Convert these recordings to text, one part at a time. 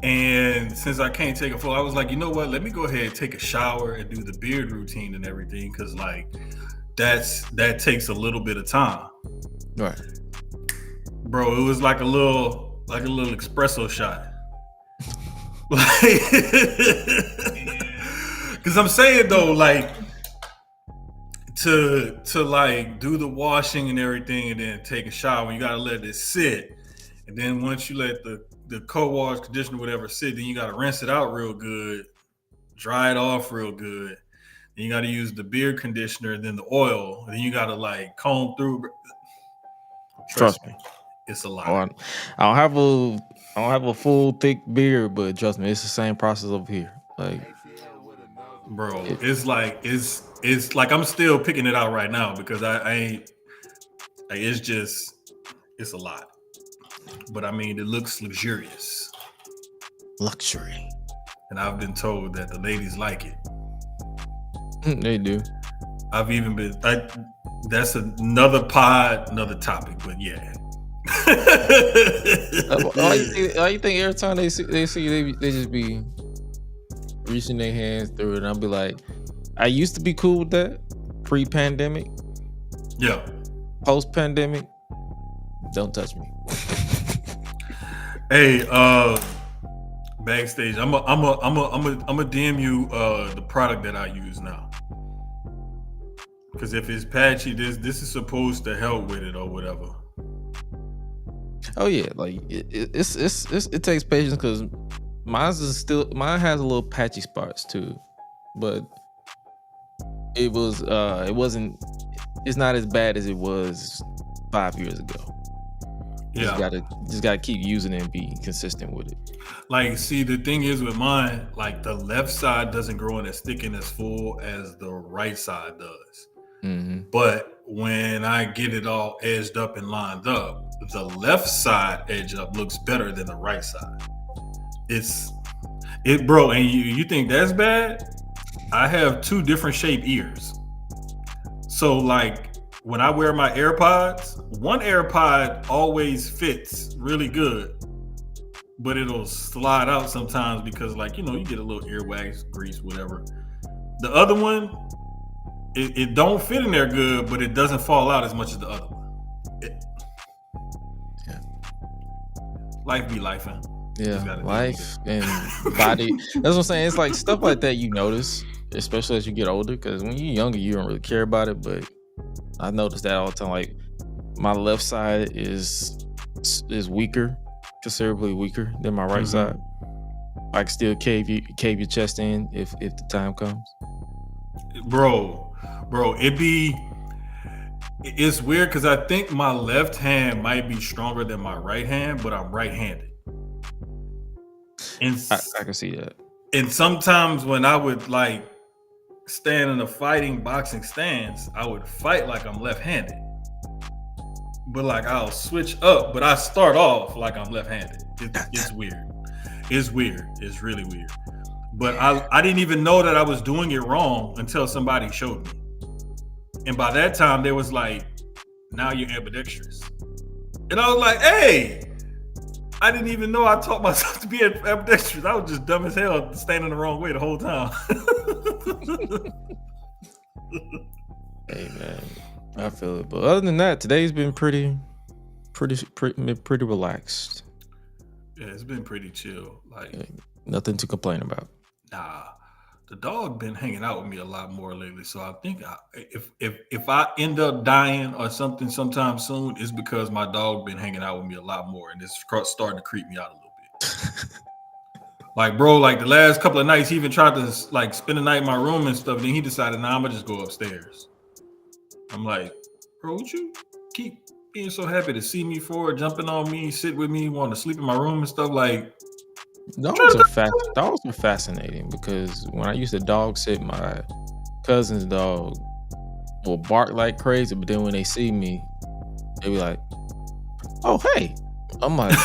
And since I can't take a photo, I was like, you know what? Let me go ahead and take a shower and do the beard routine and everything, because like that takes a little bit of time. Right. Bro, it was like a little espresso shot. Because I'm saying though, like to like do the washing and everything, and then take a shower, you gotta let it sit, and then once you let the co-wash, conditioner, whatever sit, then you gotta rinse it out real good, dry it off real good. Then you gotta use the beard conditioner, and then the oil, and then you gotta like comb through. Trust me. It's a lot. I don't have a full thick beard, but trust me, it's the same process over here. Like, bro, it's like I'm still picking it out right now because I ain't. Like, it's a lot. But I mean, it looks luxurious. Luxury. And I've been told that the ladies like it. They do. I've even been. That's another topic, but yeah. I think every time they just be reaching their hands through it, and I'll be like, I used to be cool with that pre-pandemic. Yeah. Post-pandemic, don't touch me. Hey, backstage, I'm a DM you the product that I use now. Because if it's patchy, this is supposed to help with it or whatever. Oh yeah, like it takes patience because mine has a little patchy spots too, but it's not as bad as it was 5 years ago. Yeah, just gotta keep using it and be consistent with it. Like, see, the thing is with mine, like the left side doesn't grow in as thick and as full as the right side does. Mm-hmm. But when I get it all edged up and lined up, the left side edge up looks better than the right side. Bro, and you think that's bad? I have 2 different shaped ears. So like when I wear my AirPods, one AirPod always fits really good, but it'll slide out sometimes because, like, you know, you get a little earwax, grease, whatever. The other one, it don't fit in there good, but it doesn't fall out as much as the other one. Yeah. Life be life, man. Yeah, life and body. That's what I'm saying. It's like stuff like that you notice, especially as you get older, because when you're younger, you don't really care about it, but I notice that all the time. Like, my left side is weaker, considerably weaker than my right side. I can still cave your chest in if the time comes. Bro, it's weird because I think my left hand might be stronger than my right hand, but I'm right-handed. And I can see that. And sometimes when I would like stand in a fighting boxing stance, I would fight like I'm left-handed. But like I'll switch up, but I start off like I'm left-handed. It's weird. It's weird. It's really weird. But I didn't even know that I was doing it wrong until somebody showed me. And by that time, they was like, now you're ambidextrous. And I was like, hey, I didn't even know I taught myself to be ambidextrous. I was just dumb as hell standing the wrong way the whole time. Hey, man, I feel it. But other than that, today's been pretty relaxed. Yeah, it's been pretty chill. Like, nothing to complain about. Nah, the dog been hanging out with me a lot more lately. So I think if I end up dying or something sometime soon, it's because my dog been hanging out with me a lot more, and it's starting to creep me out a little bit. Like, bro, like the last couple of nights, he even tried to like spend the night in my room and stuff. Then he decided, nah, I'm gonna just go upstairs. I'm like, bro, what you keep being so happy to see me for, jumping on me, sit with me, wanting to sleep in my room and stuff? Like, dogs are fascinating because when I used to dog sit, my cousin's dog will bark like crazy, but then when they see me, they be like, oh, hey. I'm like,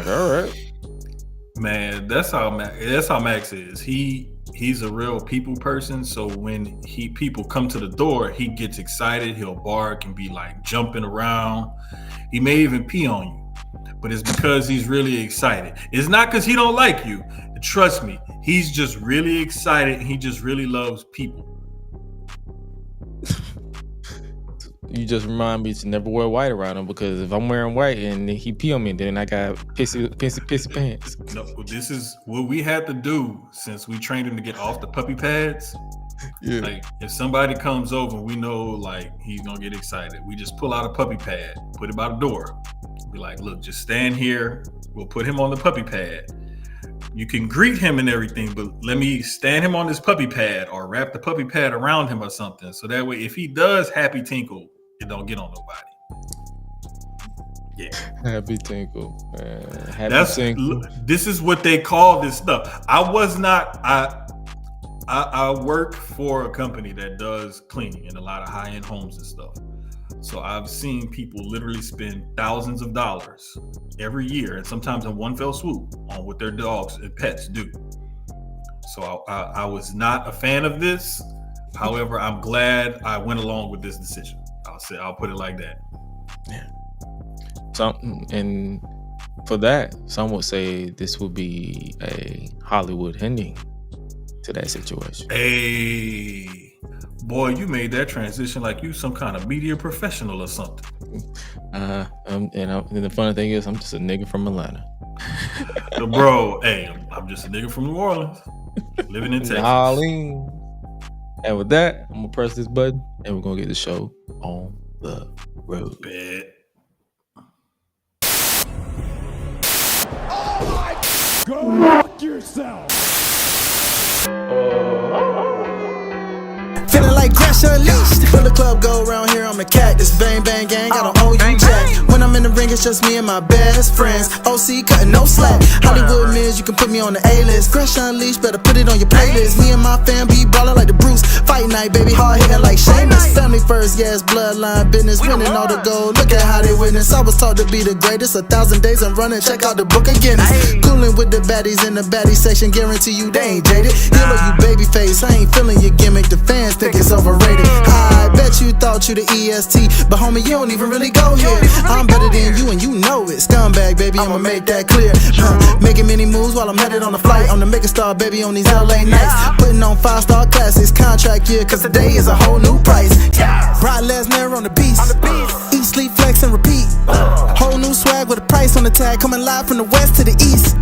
all right. Man, that's how Max is. He's a real people person. So when people come to the door, he gets excited. He'll bark and be like jumping around. He may even pee on you. but it's because he's really excited. It's not because he don't like you. Trust me, he's just really excited. And he just really loves people. You just remind me to never wear white around him, because if I'm wearing white and he pee on me, then I got pissy pants. No, this is what we had to do since we trained him to get off the puppy pads. Yeah. Like if somebody comes over, we know like he's gonna get excited. We just pull out a puppy pad, put it by the door. Be like, look, just stand here. We'll put him on the puppy pad. You can greet him and everything, but let me stand him on this puppy pad or wrap the puppy pad around him or something. So that way, if he does happy tinkle, it don't get on nobody. Yeah. Happy tinkle. Happy tinkle. This is what they call this stuff. I work for a company that does cleaning in a lot of high-end homes and stuff. So I've seen people literally spend thousands of dollars every year, and sometimes in one fell swoop, on what their dogs and pets do. So I was not a fan of this. However, I'm glad I went along with this decision. I'll put it like that. Yeah. And for that, some would say this would be a Hollywood ending to that situation. Hey, boy, you made that transition like you some kind of media professional or something. And the funny thing is, I'm just a nigga from Atlanta. So, bro, hey, I'm just a nigga from New Orleans, living in Texas. And with that, I'm gonna press this button, and we're gonna get the show on the road. Bet. Oh my! Go fuck yourself! Feeling like GRESH UNLEASHED. When the club go around here, I'm a cactus. Bang, bang, gang, I don't owe you jack. When I'm in the ring, it's just me and my best friends. OC cutting no slack. Hollywood Miz, you can put me on the A-list. GRESH UNLEASHED, better put it on your playlist. Me and my fam be ballin' like the Bruce. Fight night, baby, hard hitting like Sheamus. Family first, yes, bloodline business. Winning all the gold, look at how they witness. I was taught to be the greatest. 1,000 days I'm running, check out the book of Guinness. Coolin' with the baddies in the baddie section. Guarantee you they ain't jaded. Yellow, you baby face, I ain't feeling your gimmick. The fans think it's overrated. I bet you thought you the EST, but homie, you don't even really go here. I'm better than you and you know it. Scumbag, baby, I'ma make that clear. Making many moves while I'm headed on a flight. On the megastar, baby, on these LA nights. Putting on 5-star classics, contract year, cause today is a whole new price. Brock Lesnar on the beast. Eat, sleep, flex, and repeat. Whole new swag with a price on the tag. Coming live from the west to the east.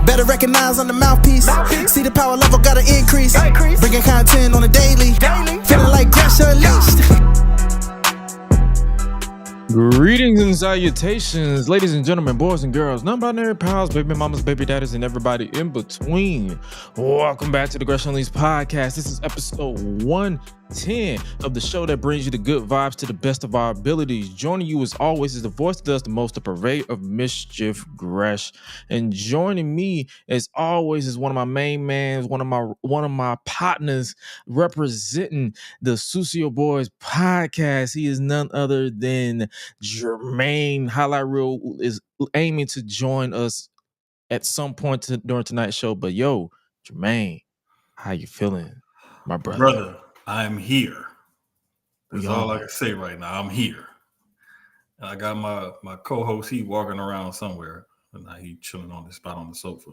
Better recognize on the mouthpiece. See the power level gotta increase. Bringing content on a daily. Feeling like GRESH UNLEASHED. Greetings and salutations, ladies and gentlemen, boys and girls, non-binary pals, baby mamas, baby daddies, and everybody in between. Welcome back to the GRESH Unleashed podcast. This is episode 110 of the show that brings you the good vibes to the best of our abilities. Joining you as always is the voice that does the most, the purveyor of mischief, Gresh. And joining me as always is one of my main mans, one of my partners representing the Sucio Boys podcast. He is none other than Jermaine. Hi-Lite Real is aiming to join us at some point during tonight's show. But yo, Jermaine, how you feeling, my brother? Brother, I'm here. That's all I can say right now. I'm here. And I got my co-host, he walking around somewhere. And now he chilling on the spot on the sofa.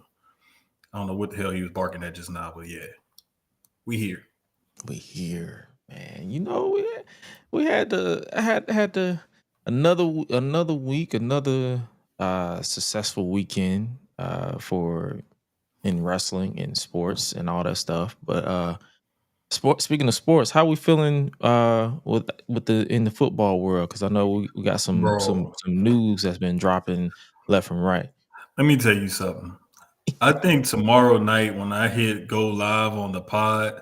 I don't know what the hell he was barking at just now, but yeah. We here. We here, man. You know, we had another week, another successful weekend for in wrestling and sports and all that stuff. But speaking of sports, how we feeling with in the football world? Because I know we got some news that's been dropping left and right. Let me tell you something. I think tomorrow night when I hit go live on the pod,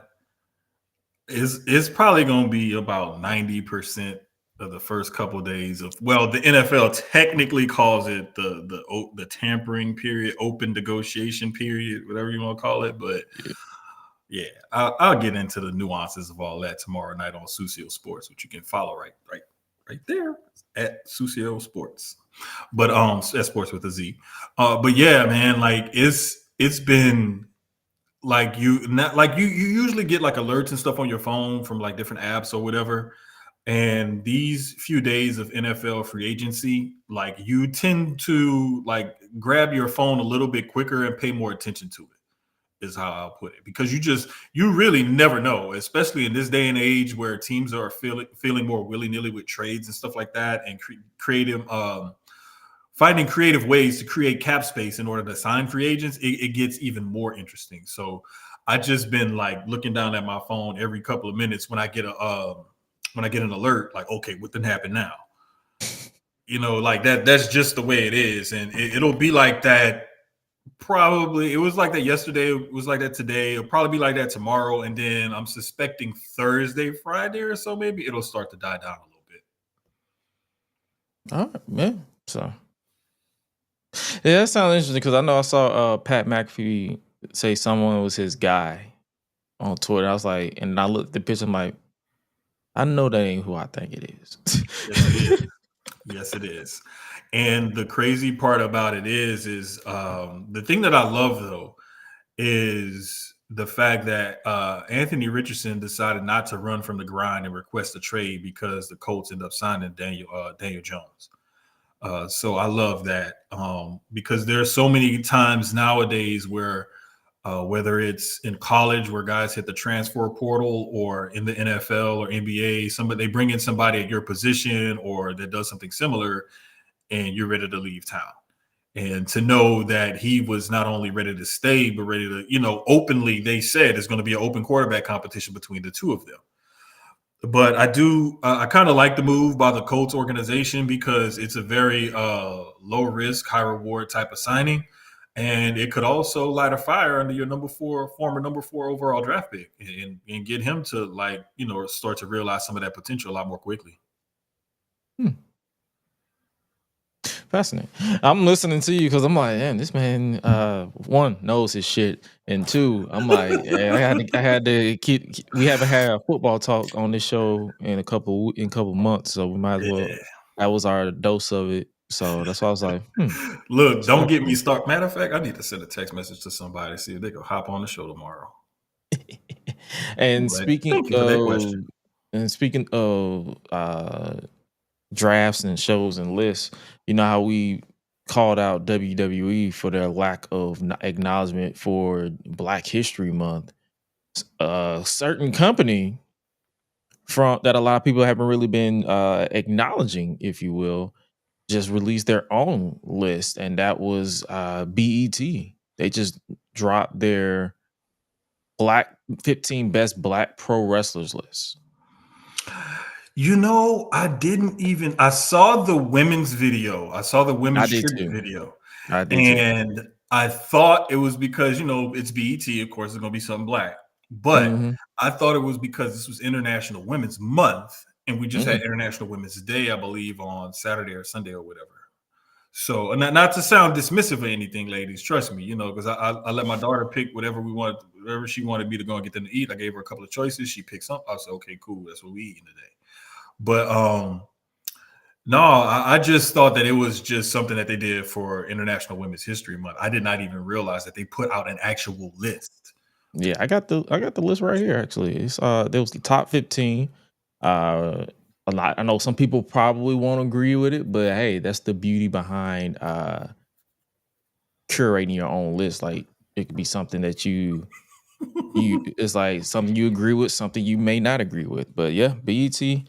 it's probably going to be about 90% of the first couple of days of, well, the NFL technically calls it the tampering period, open negotiation period, whatever you want to call it. But yeah, I'll get into the nuances of all that tomorrow night on Sucio Sports, which you can follow right there at Sucio Sports. But at Sports with a Z. But yeah, man, like it's been like you usually get like alerts and stuff on your phone from like different apps or whatever. And these few days of NFL free agency, like you tend to like grab your phone a little bit quicker and pay more attention to it, is how I'll put it. Because you really never know, especially in this day and age where teams are feeling more willy-nilly with trades and stuff like that, and creative finding creative ways to create cap space in order to sign free agents. It gets even more interesting. So I just been like looking down at my phone every couple of minutes when I get an alert, like, okay, what didn't happen now? Like that's just the way it is. And it'll be like that. Probably it was like that yesterday. It was like that today. It'll probably be like that tomorrow. And then I'm suspecting Thursday, Friday or so, maybe it'll start to die down a little bit. All right, man. So yeah, that sounds interesting because I know I saw Pat McAfee say someone was his guy on Twitter. I was like, and I looked at the picture, I'm like, I know that ain't who I think it is. Yes, it is. Yes, it is. And the crazy part about it is the thing that I love though is the fact that Anthony Richardson decided not to run from the grind and request a trade because the Colts end up signing Daniel Jones. So I love that because there's so many times nowadays where whether it's in college where guys hit the transfer portal or in the NFL or NBA, they bring in somebody at your position or that does something similar and you're ready to leave town. And to know that he was not only ready to stay, but ready to, openly, they said it's going to be an open quarterback competition between the two of them. But I kind of like the move by the Colts organization because it's a very low risk, high reward type of signing. And it could also light a fire under your former number 4 overall draft pick and get him to start to realize some of that potential a lot more quickly. Fascinating. I'm listening to you because I'm like, man, this man, one, knows his shit, and two, I'm like, yeah, I had to keep. We haven't had a football talk on this show in a couple months, so we might as well. That was our dose of it. So that's why I was like, Look, don't get me started. Matter of fact, I need to send a text message to somebody, see if they can hop on the show tomorrow. And speaking of drafts and shows and lists, you know how we called out WWE for their lack of acknowledgement for Black History Month. A certain company that a lot of people haven't really been acknowledging, if you will, just released their own list, and that was BET. They just dropped their 15 best Black pro wrestlers list. I saw the women's video. I saw the women's video. I did and too. I thought it was because, it's BET, of course, it's going to be something Black. But I thought it was because this was International Women's Month, and we just had International Women's Day, I believe, on Saturday or Sunday or whatever. So, not to sound dismissive or anything, ladies, trust me, because I let my daughter pick whatever she wanted me to go and get them to eat. I gave her a couple of choices. She picked something. I said, okay, cool. That's what we eating today. But no, I just thought that it was just something that they did for International Women's History Month. I did not even realize that they put out an actual list. Yeah, I got the list right here. Actually, it's there was the top 15. A lot. I know some people probably won't agree with it, but hey, that's the beauty behind curating your own list. Like it could be something that you it's like something you agree with, something you may not agree with. But yeah, BET. See,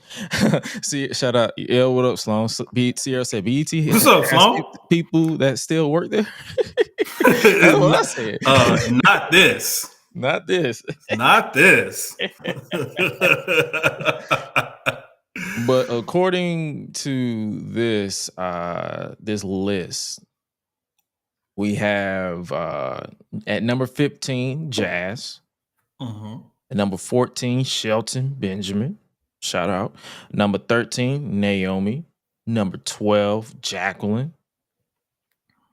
shout out L. What up, Sloan? Sierra said BET. What's up, Sloan? People that still work there. That's what I said. Not this. Not this. Not this. But according to this this list, we have at number 15, Jazz. At number 14, Shelton Benjamin. Shout out. Number 13, Naomi. Number 12, Jacqueline.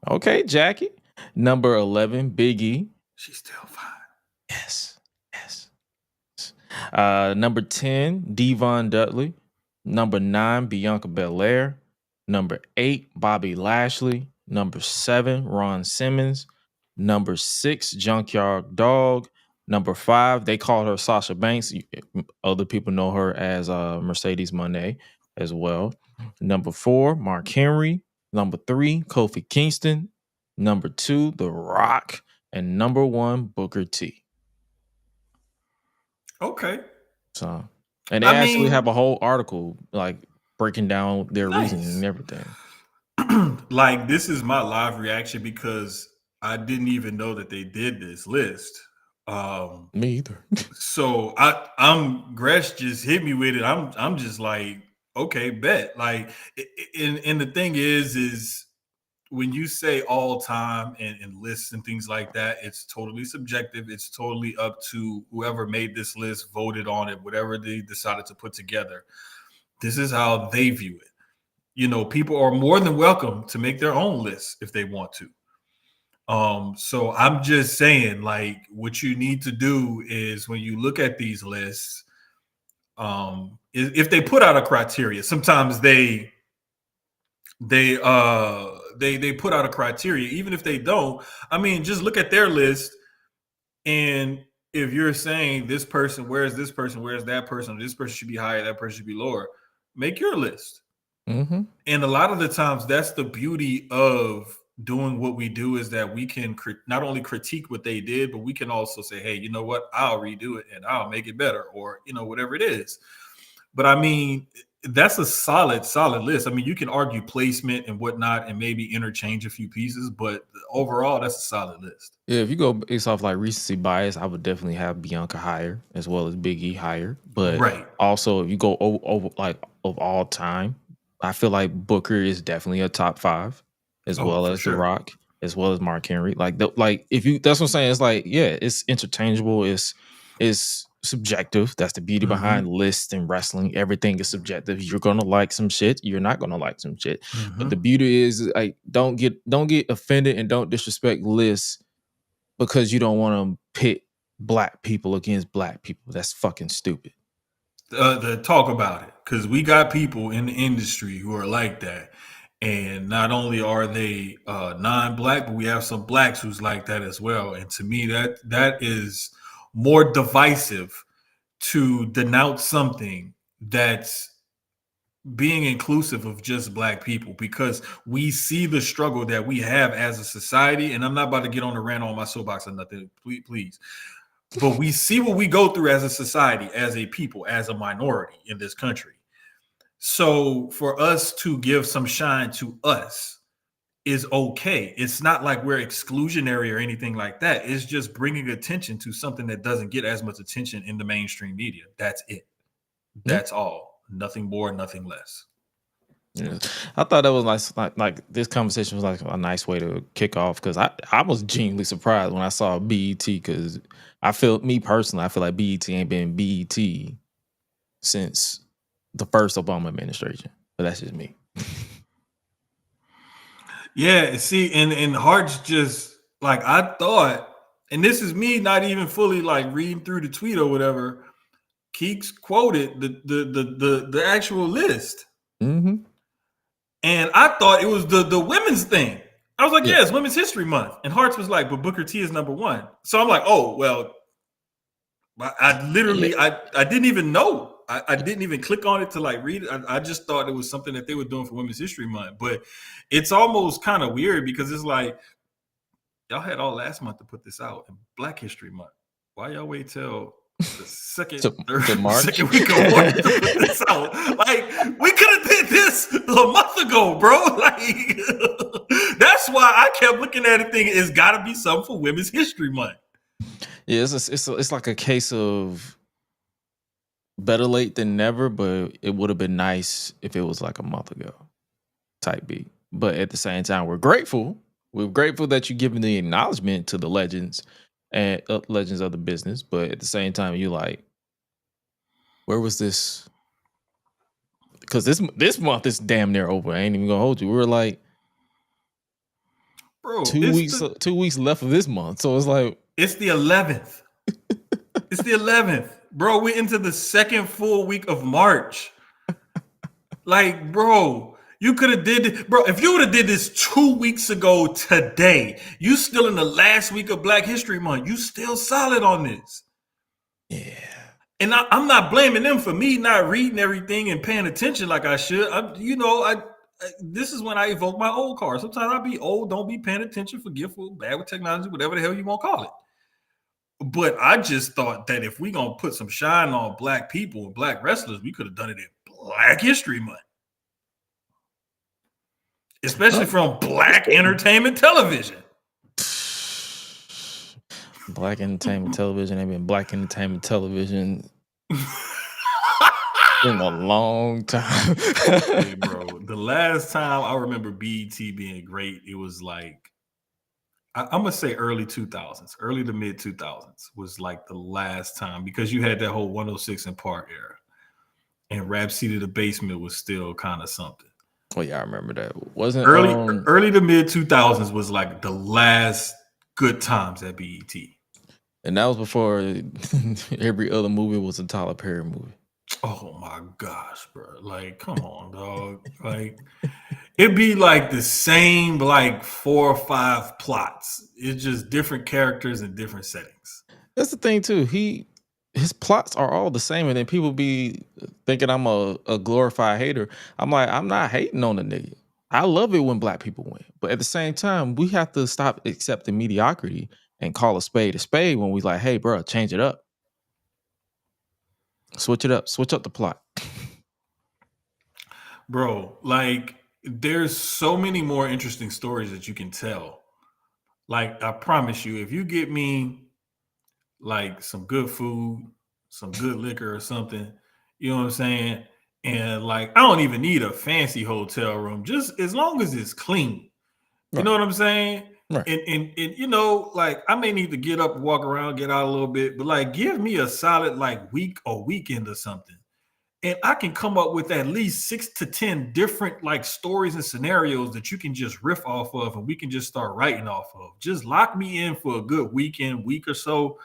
Okay, Jackie. Number 11, Big E. She's still fine. Yes. Number 10, Devon Dudley. Number 9, Bianca Belair. Number 8, Bobby Lashley. Number 7, Ron Simmons. Number 6, Junkyard Dog. Number 5, they call her Sasha Banks. Other people know her as Mercedes Moné as well. Number 4, Mark Henry. Number 3, Kofi Kingston. Number 2, The Rock. And number 1, Booker T. Okay. So, and they I actually mean, have a whole article like breaking down their reasoning and nice. everything. Like, this is my live reaction because I didn't even know that they did this list. Me either. So I'm Gresh just hit me with it. I'm just like, okay, bet. Like, and the thing is when you say all time and lists and things like that, it's totally subjective. It's totally up to whoever made this list, voted on it, whatever they decided to put together. This is how they view it. You know, people are more than welcome to make their own lists if they want to. So I'm just saying, like, what you need to do is when you look at these lists, if they put out a criteria, sometimes they put out a criteria. Even if they don't, I mean, just look at their list, and if you're saying this person, where's this person, where's that person, this person should be higher, that person should be lower, make your list. Mm-hmm. And a lot of the times, that's the beauty of doing what we do, is that we can not only critique what they did, but we can also say, hey, you know what, I'll redo it and I'll make it better, or, you know, whatever it is. But I mean, that's a solid list. I mean, you can argue placement and whatnot and maybe interchange a few pieces, but overall, that's a solid list. Yeah, if you go based off like recency bias, I would definitely have Bianca higher as well as Big E higher. But Right. also, if you go over like of all time, I feel like Booker is definitely a top 5, as well as sure. The Rock, as well as Mark Henry. Like if you, that's what I'm saying. It's like, yeah, it's interchangeable. It's subjective. That's the beauty behind lists and wrestling. Everything is subjective. You're gonna like some shit. You're not gonna like some shit. But the beauty is, like, don't get offended and don't disrespect lists because you don't want to pit black people against black people. That's fucking stupid. The talk about it, because we got people in the industry who are like that, and not only are they non-black, but we have some blacks who's like that as well. And to me, that is more divisive to denounce something that's being inclusive of just black people, because we see the struggle that we have as a society. And I'm not about to get on the rant on my soapbox or nothing, please. But we see what we go through as a society, as a people, as a minority in this country. So for us to give some shine to us is okay. It's not like we're exclusionary or anything like that. It's just bringing attention to something that doesn't get as much attention in the mainstream media. That's it. That's all. Nothing more, nothing less. Yeah. I thought that was nice. Like this conversation was like a nice way to kick off, because I was genuinely surprised when I saw BET, because I feel like BET ain't been BET since the first Obama administration. But that's just me. Yeah, see, and Hart's just like, I thought, and this is me not even fully like reading through the tweet or whatever. Keeks quoted the actual list. Mm-hmm. And I thought it was the women's thing. I was like, yeah, it's Women's History Month. And Hart's was like, but Booker T is number 1. So I'm like, oh, well, I literally, I didn't even know. I didn't even click on it to like read it. I just thought it was something that they were doing for Women's History Month. But it's almost kind of weird, because it's like, y'all had all last month to put this out in Black History Month. Why y'all wait till the second week of March to put this out? Like, we could have did this a month ago, bro. Like, that's why I kept looking at it thinking it's got to be something for Women's History Month. Yeah, it's like a case of better late than never, but it would have been nice if it was like a month ago type beat. But at the same time, we're grateful. We're grateful that you're giving the acknowledgement to the legends and legends of the business. But at the same time, you like, where was this? Because this month is damn near over. I ain't even gonna hold you. We were like, bro, 2 weeks left of this month. So it's like, it's the 11th. It's the 11th, bro. We're into the second full week of March. Like, bro, You could have did it, bro. If you would have did this 2 weeks ago today, you still in the last week of Black History Month. You still solid on this. Yeah. And I'm not blaming them for me not reading everything and paying attention like I should. This is when I evoke my old car. Sometimes I be old, don't be paying attention, forgetful, bad with technology, whatever the hell you want to call it. But I just thought that if we gonna put some shine on Black people and Black wrestlers, we could have done it in Black History Month. Especially from Black entertainment television. Black entertainment television ain't been Black entertainment television in a long time. Hey, bro, the last time I remember BET being great, it was like, I'm gonna say early 2000s, early to mid 2000s was like the last time, because you had that whole 106 and Park era, and Rhapsody the Basement was still kind of something. Oh yeah, I remember that. Wasn't early to mid 2000s was like the last good times at BET. And that was before every other movie was a Tyler Perry movie. Oh my gosh, bro. Like, come on, dog. Like, it'd be like the same, like 4 or 5 plots. It's just different characters and different settings. That's the thing, too. His plots are all the same, and then people be thinking I'm a glorified hater. I'm like, I'm not hating on the nigga. I love it when Black people win. But at the same time, we have to stop accepting mediocrity and call a spade when we like, hey, bro, change it up. Switch it up. Switch up the plot. Bro, like, there's so many more interesting stories that you can tell. Like, I promise you, if you get me like some good food, some good liquor or something, you know what I'm saying? And like, I don't even need a fancy hotel room, just as long as it's clean. You know what I'm saying? Right. And you know, like, I may need to get up, walk around, get out a little bit, but like, give me a solid like week or weekend or something, and I can come up with at least 6 to 10 different like stories and scenarios that you can just riff off of, and we can just start writing off of. Just lock me in for a good week or so,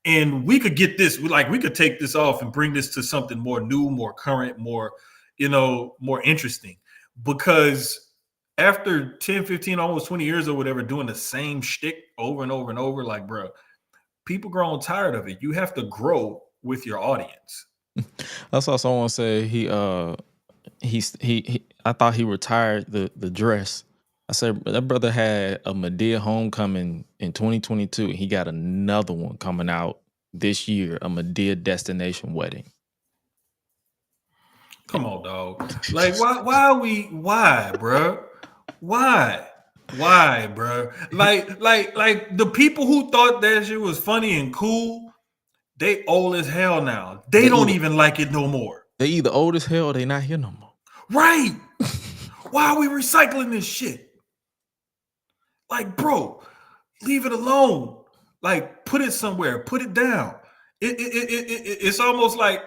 and we could get this. Like, we could take this off and bring this to something more new, more current, more, more interesting. Because after 10, 15, almost 20 years or whatever, doing the same shtick over and over and over, like, bro, people growing tired of it. You have to grow with your audience. I saw someone say I thought he retired the dress. I said that brother had a Madea homecoming in 2022. And he got another one coming out this year, a Madea destination wedding. Come on, dog. Like, why, bro? Why, bro? Like the people who thought that shit was funny and cool, they old as hell now. They don't even like it no more. They either old as hell or they not here no more. Right. Why are we recycling this shit? Like, bro, leave it alone. Like, put it somewhere. Put it down. It's almost like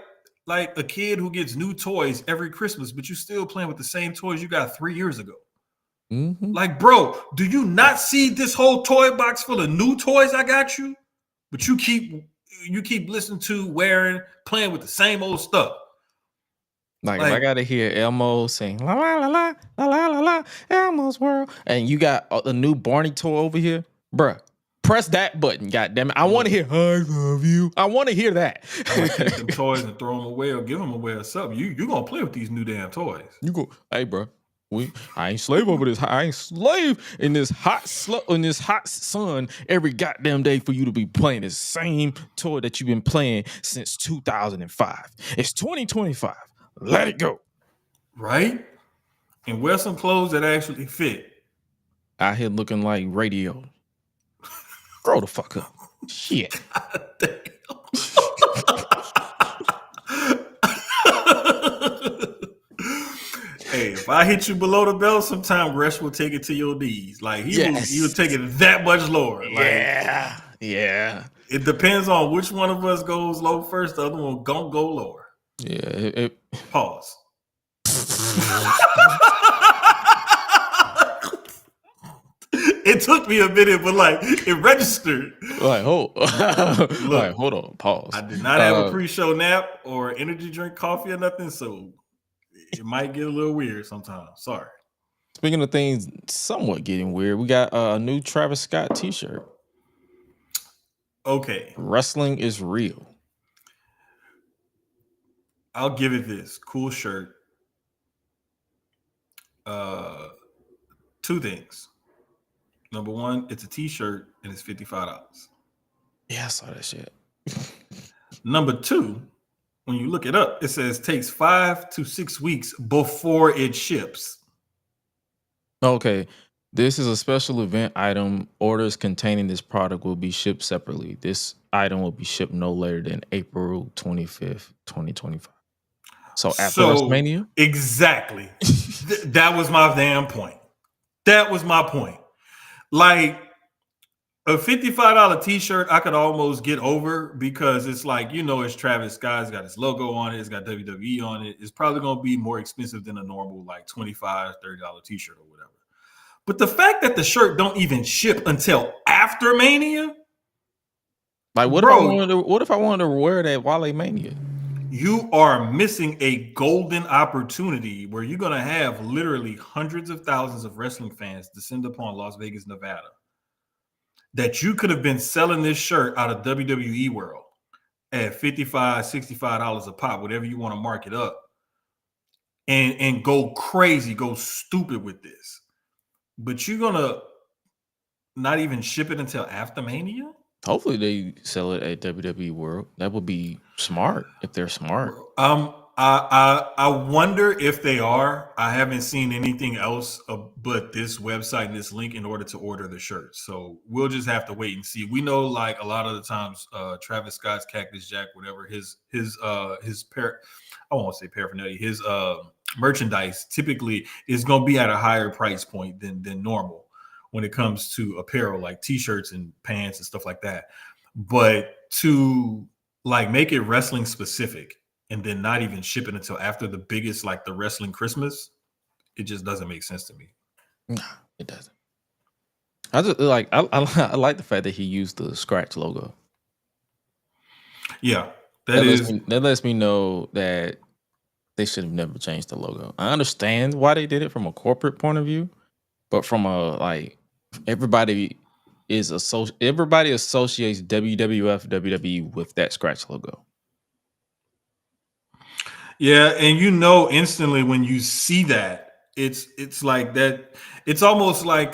a kid who gets new toys every Christmas, but you still playing with the same toys you got 3 years ago. Mm-hmm. Like, bro, do you not see this whole toy box full of new toys I got you? But you keep listening to, wearing, playing with the same old stuff. Like if I gotta hear Elmo sing la la la la la la la la Elmo's World, and you got a new Barney toy over here, bruh, press that button, goddammit. I want to hear I love you. I want to hear that. I'm gonna take them toys and throw them away or give them away or something. You gonna play with these new damn toys. You go, hey, bro. I ain't slave over this. I ain't slave in this hot sun every goddamn day for you to be playing the same toy that you've been playing since 2005. It's 2025. Let it go. Right? And wear some clothes that actually fit. Out here looking like radio. Grow the fuck up. Shit. Hey, if I hit you below the belt, sometime Gresh will take it to your knees. Like, he will take it that much lower. Like, yeah. It depends on which one of us goes low first. The other one gonna go lower. Yeah. Pause. It took me a minute, but like, it registered. Like, hold on. Pause. I did not have a pre-show nap or energy drink coffee or nothing, so it might get a little weird sometimes. Sorry. Speaking of things somewhat getting weird, we got a new Travis Scott t-shirt. Okay. Wrestling is real. I'll give it this. Cool shirt. Two things. Number one, it's a t-shirt and it's $55. Yeah, I saw that shit. Number two, when you look it up, it says takes 5 to 6 weeks before it ships. Okay. This is a special event item. Orders containing this product will be shipped separately. This item will be shipped no later than April 25th, 2025. So after WrestleMania? Exactly. That was my damn point. That was my point. Like a $55 t-shirt, I could almost get over because it's like, it's Travis Scott. It's got his logo on it. It's got WWE on it. It's probably going to be more expensive than a normal like $25, $30 t-shirt or whatever. But the fact that the shirt don't even ship until after Mania, like what if I wanted to wear that Wale Mania? You are missing a golden opportunity where you're gonna have literally hundreds of thousands of wrestling fans descend upon Las Vegas, Nevada. That you could have been selling this shirt out of WWE World at $55, $65 a pop, whatever you want to mark it up, and go crazy, go stupid with this. But you're gonna not even ship it until after Mania? Hopefully they sell it at WWE World. That would be smart if they're smart. I wonder if they are. I haven't seen anything else but this website and this link in order to order the shirt. So we'll just have to wait and see. We know, like a lot of the times, Travis Scott's Cactus Jack, whatever his I won't say paraphernalia, his merchandise typically is going to be at a higher price point than normal when it comes to apparel, like t-shirts and pants and stuff like that. But to like make it wrestling specific and then not even ship it until after the biggest, like the wrestling Christmas, it just doesn't make sense to me. Nah, it doesn't. I just like I like the fact that he used the scratch logo. Yeah, that lets me know that they should have never changed the logo. I understand why they did it from a corporate point of view, but from a like everybody associates WWF, WWE with that scratch logo. Yeah, and instantly when you see that, it's like that. It's almost like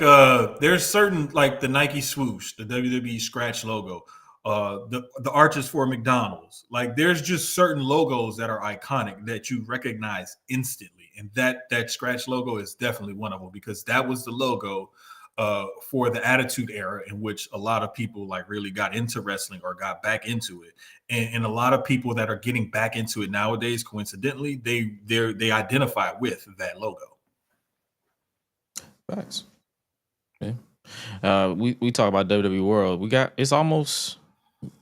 there's certain, like the Nike swoosh, the WWE scratch logo, the arches for McDonald's. Like there's just certain logos that are iconic that you recognize instantly, and that scratch logo is definitely one of them because that was the logo for the Attitude Era, in which a lot of people like really got into wrestling or got back into it, and a lot of people that are getting back into it nowadays, coincidentally, they identify with that logo. Facts. Yeah. We talk about WWE World. It's almost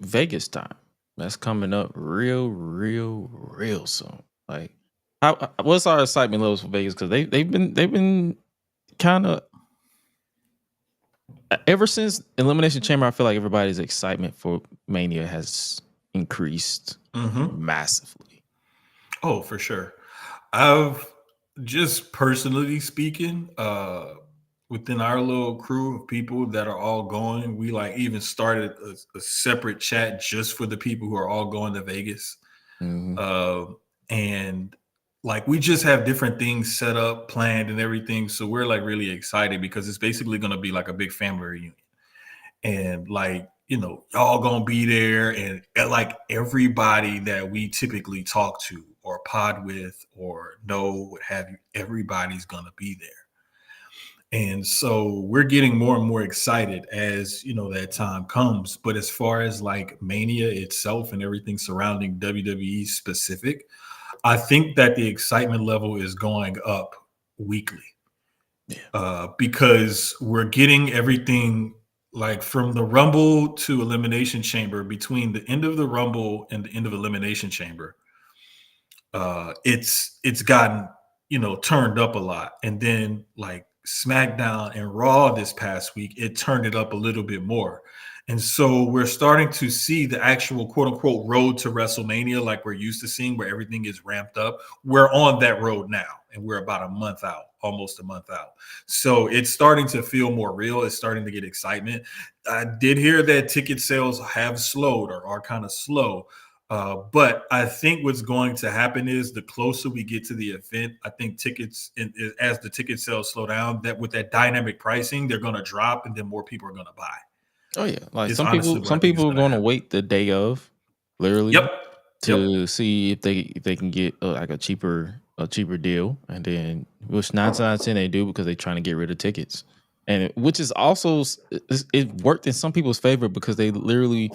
Vegas time. That's coming up real soon. Like, what's our excitement levels for Vegas? Because they've been kind of. Ever since Elimination Chamber, I feel like everybody's excitement for Mania has increased massively. Oh, for sure. I've just personally speaking, within our little crew of people that are all going, we like even started a separate chat just for the people who are all going to Vegas. And like we just have different things set up, planned, and everything. So we're like really excited because it's basically going to be like a big family reunion. And like, y'all going to be there, and like everybody that we typically talk to or pod with or know what have you, everybody's going to be there. And so we're getting more and more excited as, that time comes. But as far as like Mania itself and everything surrounding WWE specific, I think that the excitement level is going up weekly. Yeah. Because we're getting everything like from the Rumble to Elimination Chamber, between the end of the Rumble and the end of Elimination Chamber. It's gotten, turned up a lot. And then like SmackDown and Raw this past week, it turned it up a little bit more. And so we're starting to see the actual quote unquote road to WrestleMania, like we're used to seeing, where everything is ramped up. We're on that road now, and we're about a month out, almost a month out. So it's starting to feel more real. It's starting to get excitement. I did hear that ticket sales have slowed or are kind of slow. But I think what's going to happen is the closer we get to the event, I think tickets, as the ticket sales slow down, that with that dynamic pricing, they're going to drop, and then more people are going to buy. Oh yeah, like It's some honestly people, what I think is are gonna going to happen. wait the day of, literally, Yep. to see if they can get like a cheaper deal, and then which 9 times out of 10 they do because they're trying to get rid of tickets, and which is also it worked in some people's favor because they literally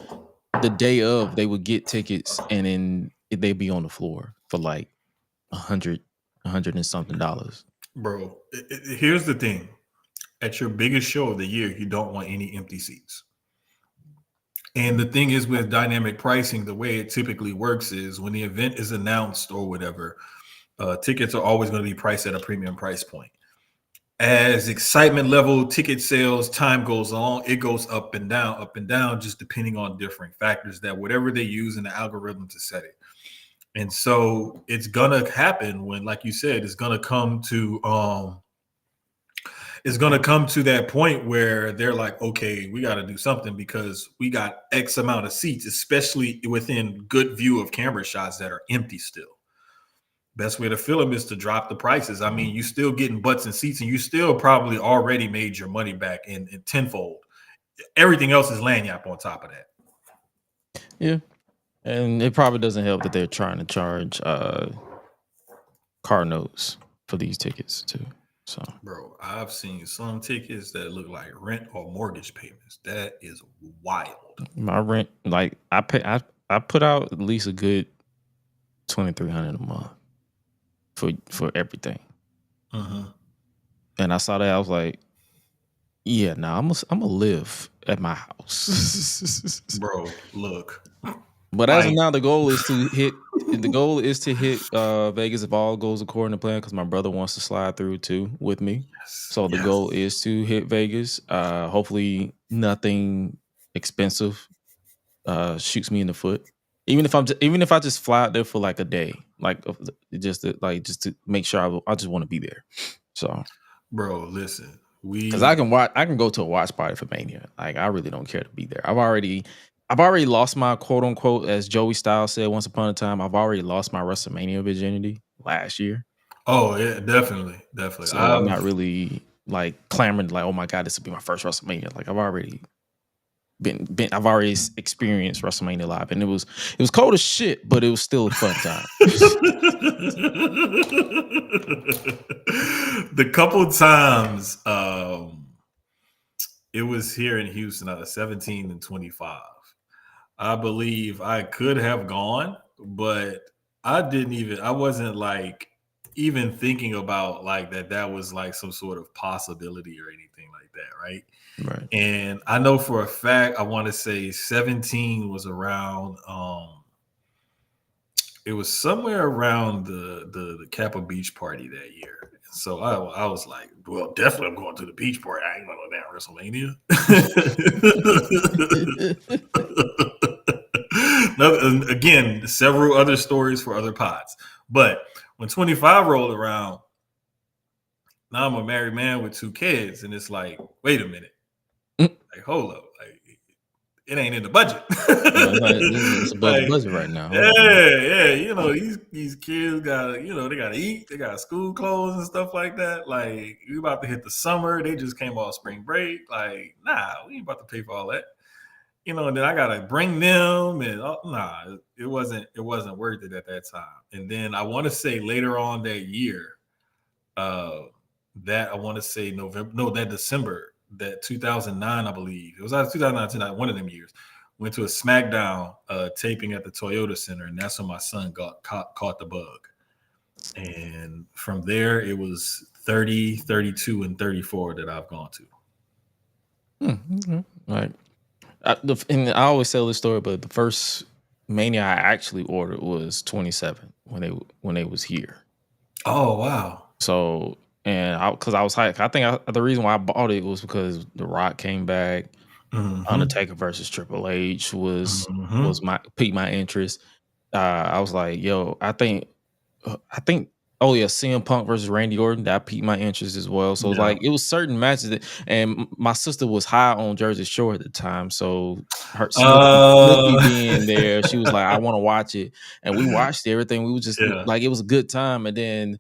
the day of they would get tickets and then they'd be on the floor for like $100 and something dollars. Bro, here's the thing. At your biggest show of the year, you don't want any empty seats. And the thing is with dynamic pricing, the way it typically works is when the event is announced or whatever, tickets are always going to be priced at a premium price point. As excitement level, ticket sales, time goes on, it goes up and down, just depending on different factors that whatever they use in the algorithm to set it. And so it's gonna happen when, like you said, it's gonna come to that point where they're like, okay, we got to do something because we got X amount of seats, especially within good view of camera shots that are empty still. Best way to fill them is to drop the prices. I mean, you still getting butts and seats, and you still probably already made your money back in tenfold. Everything else is lanyap on top of that. Yeah, and it probably doesn't help that they're trying to charge car notes for these tickets too. So, bro, I've seen some tickets that look like rent or mortgage payments. That is wild. My rent, like I put out at least a good $2,300 a month for everything. Mm-hmm. And I saw that, I was like, yeah, nah, I'm gonna live at my house. Bro, look. But as of now, the goal is to hit Vegas if all goes according to plan, because my brother wants to slide through too with me. Yes, so the goal is to hit Vegas. Hopefully nothing expensive shoots me in the foot. Even if I just fly out there for like a day, like just to make sure I just want to be there. So, bro, listen, because I can go to a watch party for Mania. Like I really don't care to be there. I've already lost my quote unquote, as Joey Styles said once upon a time, I've already lost my WrestleMania virginity last year. Oh yeah, definitely. So I'm not really like clamoring like, oh my God, this will be my first WrestleMania. Like I've already I've already experienced WrestleMania live, and it was cold as shit, but it was still a fun time. The couple times it was here in Houston, 17 and 25. I believe I could have gone, but I wasn't like even thinking about like that was like some sort of possibility or anything like that, right? Right. And I know for a fact, I want to say 17 was around it was somewhere around the Kappa Beach party that year. So I was like, well, definitely I'm going to the beach party. I ain't going to WrestleMania. Again, several other stories for other pods. But when 25 rolled around, now I'm a married man with 2 kids, and it's like, wait a minute. Like, hold up. Like, it ain't in the budget. It's above the budget right now. Yeah. You know, these kids gotta, they gotta eat, they got school clothes and stuff like that. Like, we about to hit the summer. They just came off spring break. Like, nah, we ain't about to pay for all that. And then I gotta bring them, and it wasn't worth it at that time. And then I want to say later on that year, that I want to say that December, that 2009, I believe it was either 2009 or 2009, one of them years, went to a SmackDown taping at the Toyota Center, and that's when my son caught the bug. And from there, it was 30, 32, and 34 that I've gone to. Mm-hmm. Right. And I always tell this story, but the first Mania I actually ordered was 27 when they was here. Oh wow! So and because I was hyped. I think the reason why I bought it was because The Rock came back. Undertaker versus Triple H was piqued my interest. I was like, yo, I think, oh yeah, CM Punk versus Randy Orton, that piqued my interest as well. So it was certain matches and my sister was high on Jersey Shore at the time, so her Snooki being there, she was like, I want to watch it, and we watched everything. We was just like, it was a good time, and then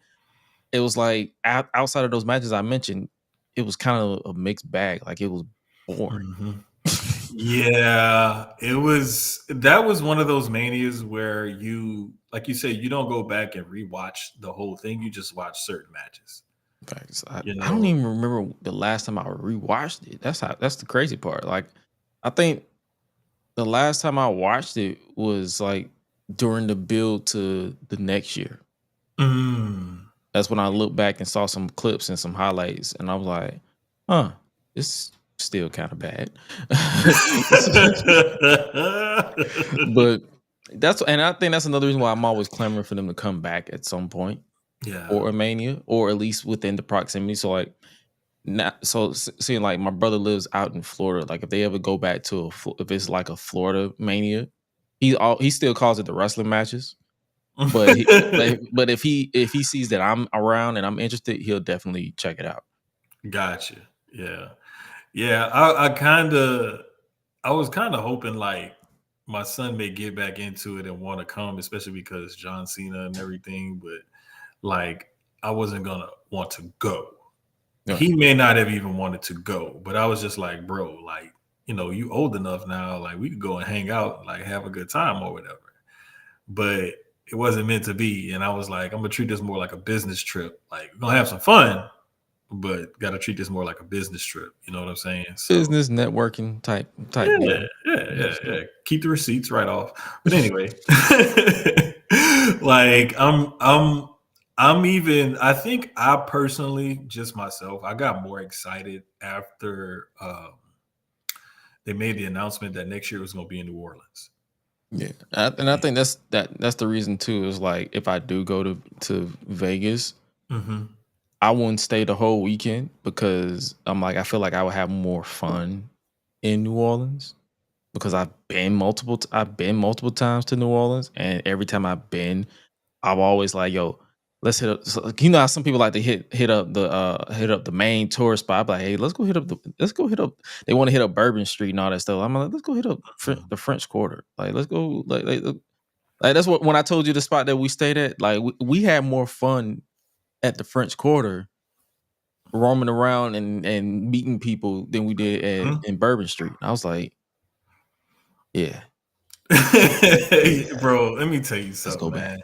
it was like outside of those matches I mentioned, it was kind of a mixed bag. Like it was boring. Yeah, that was one of those manias where you, like you say, you don't go back and rewatch the whole thing. You just watch certain matches. I don't even remember the last time I rewatched it. That's the crazy part. Like, I think the last time I watched it was like during the build to the next year. That's when I looked back and saw some clips and some highlights, and I was like, huh, this still kind of bad. But I think that's another reason why I'm always clamoring for them to come back at some point. Yeah. Or a Mania, or at least within the proximity. So like seeing like my brother lives out in Florida, like if they ever go back to if it's like a Florida Mania, he still calls it the wrestling matches. But but if he sees that I'm around and I'm interested, he'll definitely check it out. Gotcha. Yeah. I was kind of hoping like my son may get back into it and want to come, especially because John Cena and everything. But like, I wasn't gonna want to go. Yeah. He may not have even wanted to go, but I was just like, bro, like, you old enough now, like we could go and hang out, like have a good time or whatever. But it wasn't meant to be. And I was like, I'm gonna treat this more like a business trip. Like, we're gonna have some fun, but gotta treat this more like a business trip. You know what I'm saying? So, business networking type. Yeah. Keep the receipts right off. But anyway, like I think I personally, just myself, I got more excited after they made the announcement that next year was going to be in New Orleans. Yeah, and I think that's the reason too. Is like if I do go to Vegas, I wouldn't stay the whole weekend because I feel like I would have more fun in New Orleans because I've been multiple times to New Orleans, and every time I've been, I'm always like, yo, let's hit up. So, how some people like to hit up the main tourist spot. I'm like, hey, let's go hit up. They want to hit up Bourbon Street and all that stuff. I'm like, let's go hit up the French Quarter. Like, let's go. Like that's what, when I told you the spot that we stayed at. Like, we had more fun at the French Quarter, roaming around and meeting people than we did in Bourbon Street. I was like, yeah, bro. Let me tell you something, man.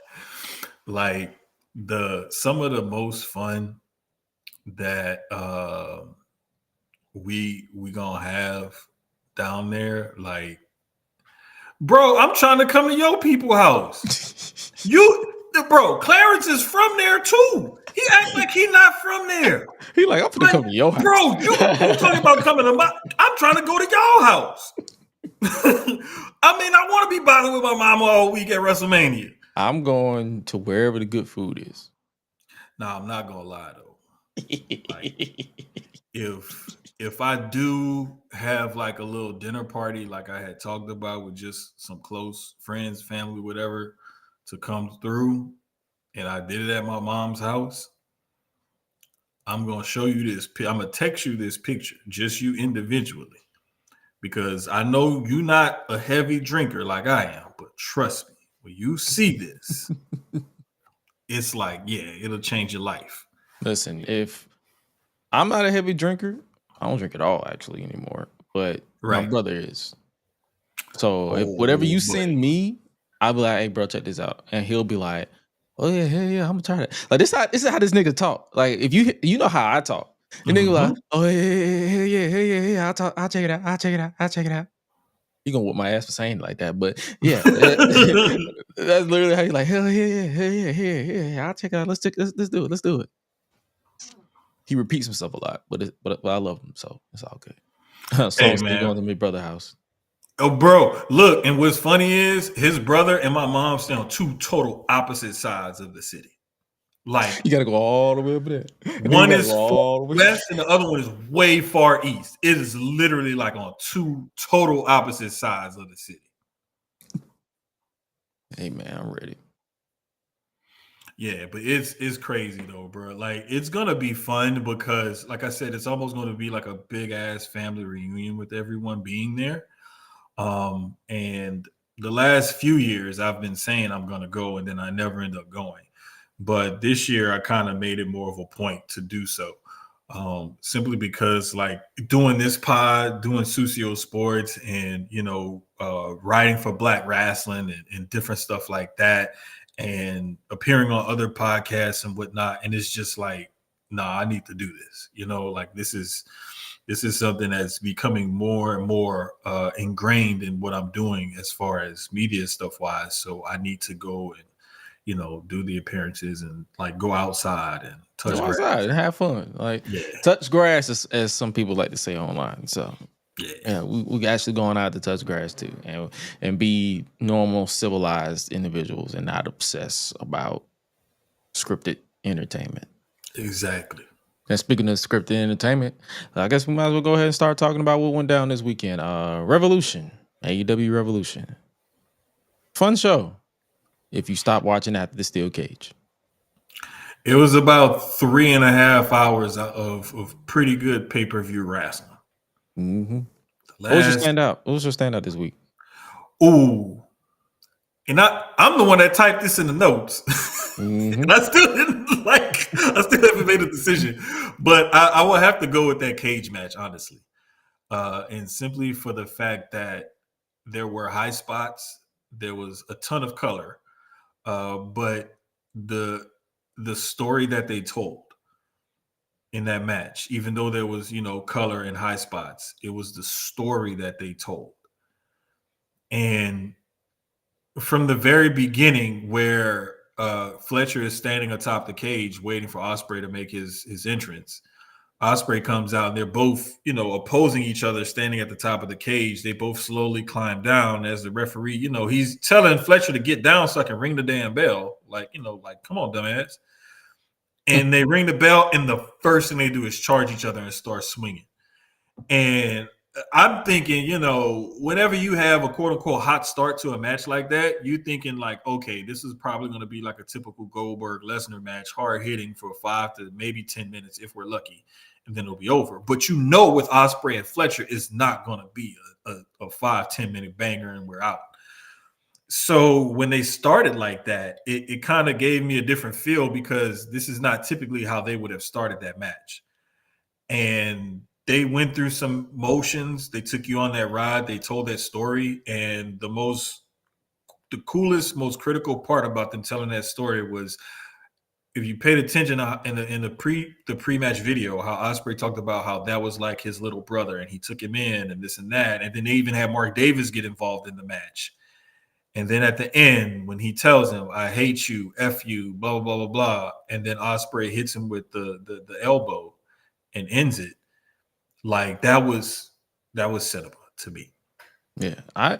Like, some of the most fun that we gonna have down there, like, bro, I'm trying to come to your people's house. Bro, Clarence is from there too. He act like he not from there. He like, I'm gonna come to your house. Bro, you talking about coming to I'm trying to go to y'all house. I mean, I want to be bothered with my mama all week at WrestleMania. I'm going to wherever the good food is. Nah, I'm not gonna lie though. Like, if I do have like a little dinner party, like I had talked about with just some close friends, family, whatever, to come through, and I did it at my mom's house, I'm gonna show you this. I'm gonna text you this picture, just you individually, because I know you're not a heavy drinker like I am, but trust me, when you see this, it's like, yeah, it'll change your life. Listen, if I'm not a heavy drinker, I don't drink at all actually anymore, but my brother is. So if whatever you send me, I'll be like, hey bro, check this out. And he'll be like, oh yeah, I'm gonna try that. Like this is how this nigga talk. Like if you know how I talk. The nigga like, oh yeah, I'll check it out. He gonna whoop my ass for saying it like that. But yeah, that's literally how you like, hell yeah, I'll check it out. Let's do it. He repeats himself a lot, but I love him, so it's all good. So hey, man, going to my brother's house. Oh, bro, look, and what's funny is his brother and my mom stay on two total opposite sides of the city. Like You got to go all the way over there. And then you one got to is go all the way. west and the other one is way far east. It is literally like on two total opposite sides of the city. Hey man, I'm ready. Yeah, but it's crazy though, bro. Like it's gonna be fun because, like I said, it's almost gonna be like a big ass family reunion with everyone being there. And the last few years, I've been saying I'm gonna go, and then I never end up going. But this year, I kind of made it more of a point to do so, simply because like doing this pod, doing Susio Sports, and writing for Black Wrestling and different stuff like that, and appearing on other podcasts and whatnot. And it's just like, nah, I need to do this. Like this is something that's becoming more and more ingrained in what I'm doing as far as media stuff wise. So I need to go and do the appearances and like go outside and touch Go grass. outside and have fun. Like Yeah. touch grass, as some people like to say online. So Yeah, we actually going out to touch grass too, and be normal, civilized individuals, and not obsess about scripted entertainment. exactly. And speaking of scripted entertainment, I guess we might as well go ahead and start talking about what went down this weekend. Revolution, AEW Revolution, fun show. If you stop watching after the steel cage. It was about 3.5 hours of pretty good pay-per-view wrestling. Mm-hmm. What was your standout? What was your standout this week? Ooh. And I'm the one that typed this in the notes. Mm-hmm. And I still haven't made a decision. But I will have to go with that cage match, honestly. And simply for the fact that there were high spots, there was a ton of color. But the story that they told in that match, even though there was, color and high spots, it was the story that they told. And from the very beginning, where Fletcher is standing atop the cage waiting for Ospreay to make his entrance, Ospreay comes out and they're both, opposing each other, standing at the top of the cage. They both slowly climb down as the referee, he's telling Fletcher to get down so I can ring the damn bell. Like, come on, dumbass. And they ring the bell, and the first thing they do is charge each other and start swinging. And I'm thinking, whenever you have a quote unquote hot start to a match like that, you're thinking like, okay, this is probably going to be like a typical Goldberg Lesnar match, hard hitting for 5 to maybe 10 minutes if we're lucky, and then it'll be over. But with Ospreay and Fletcher, it's not going to be a 5-10 minute banger and we're out. So when they started like that, it kind of gave me a different feel, because this is not typically how they would have started that match. And they went through some motions. They took you on that ride. They told that story. And the coolest, most critical part about them telling that story was, if you paid attention in the pre-match video, how Ospreay talked about how that was like his little brother and he took him in and this and that. And then they even had Mark Davis get involved in the match. And then at the end, when he tells him, "I hate you, F you, blah, blah, blah, blah," and then Ospreay hits him with the elbow and ends it, like that was cinema to me. Yeah, I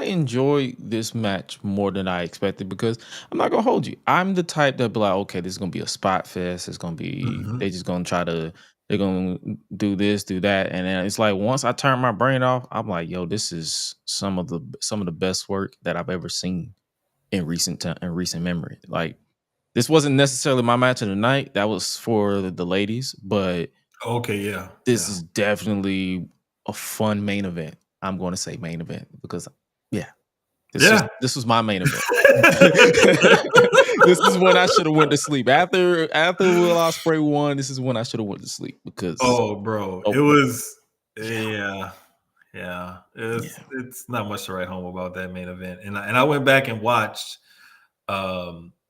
enjoy this match more than I expected, because I'm not gonna hold you. I'm the type that be like, okay, this is gonna be a spot fest. It's gonna be they just gonna they're gonna do this, do that, and then it's like once I turn my brain off, I'm like, yo, this is some of the best work that I've ever seen in recent memory. Like, this wasn't necessarily my match of the night. That was for the ladies, but okay, yeah, this is definitely a fun main event. I'm going to say main event because, this was my main event. This is when I should have went to sleep. After Will Ospreay won, this is when I should have went to sleep, because it was it's not much to write home about that main event. And I went back and watched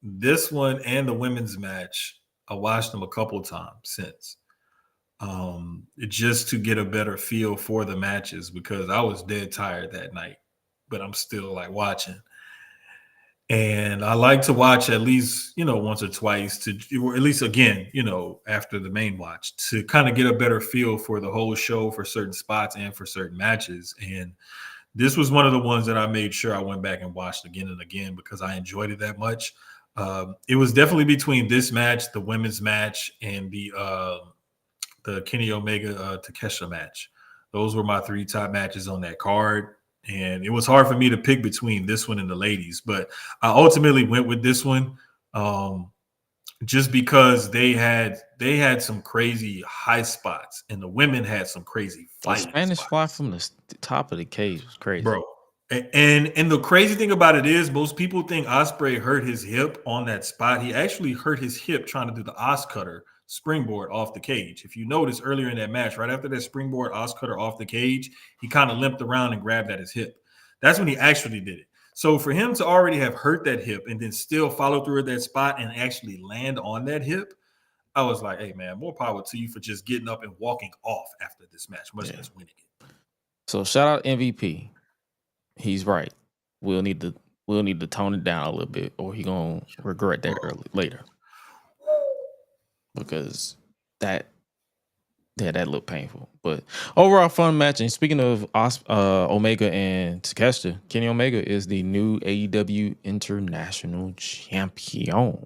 this one and the women's match. I watched them a couple of times since. Just to get a better feel for the matches, because I was dead tired that night, but I'm still like watching. And I like to watch at least, once or twice, or at least again, after the main watch, to kind of get a better feel for the whole show, for certain spots and for certain matches. And this was one of the ones that I made sure I went back and watched again and again, because I enjoyed it that much. It was definitely between this match, the women's match, and the Kenny Omega Takeshita match. Those were my 3 top matches on that card. And it was hard for me to pick between this one and the ladies, but I ultimately went with this one just because they had some crazy high spots, and the women had some crazy The fighting Spanish spots. fly from the top of the cage was crazy. Bro. And the crazy thing about it is most people think Ospreay hurt his hip on that spot. He actually hurt his hip trying to do the Os cutter springboard off the cage. If you notice earlier in that match, right after that springboard Os cutter off the cage, he kind of limped around and grabbed at his hip. That's when he actually did it. So for him to already have hurt that hip and then still follow through at that spot and actually land on that hip, I was like, hey, man, more power to you for just getting up and walking off after this match, much less winning it. So shout out MVP. He's right. We'll need to tone it down a little bit, or he gonna regret that later. Because that looked painful. But overall fun match. And speaking of Omega and Takeshita, Kenny Omega is the new AEW International Champion.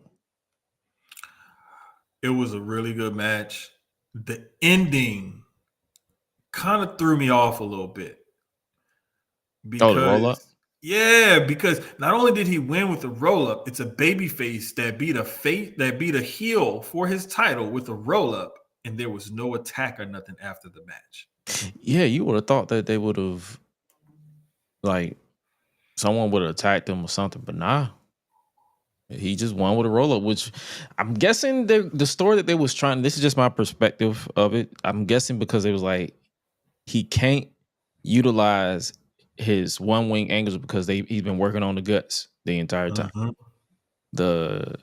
It was a really good match. The ending kind of threw me off a little bit. Because, the roll up? Yeah, because not only did he win with the roll up, it's a babyface that beat a heel for his title with a roll up, and there was no attack or nothing after the match. Yeah, you would have thought that they would have, like, someone would have attacked him or something, but nah. He just won with a roll up, which I'm guessing the story that they was trying. This is just my perspective of it. I'm guessing because it was like he can't utilize his one wing angles because he's been working on the guts the entire time. Mm-hmm. The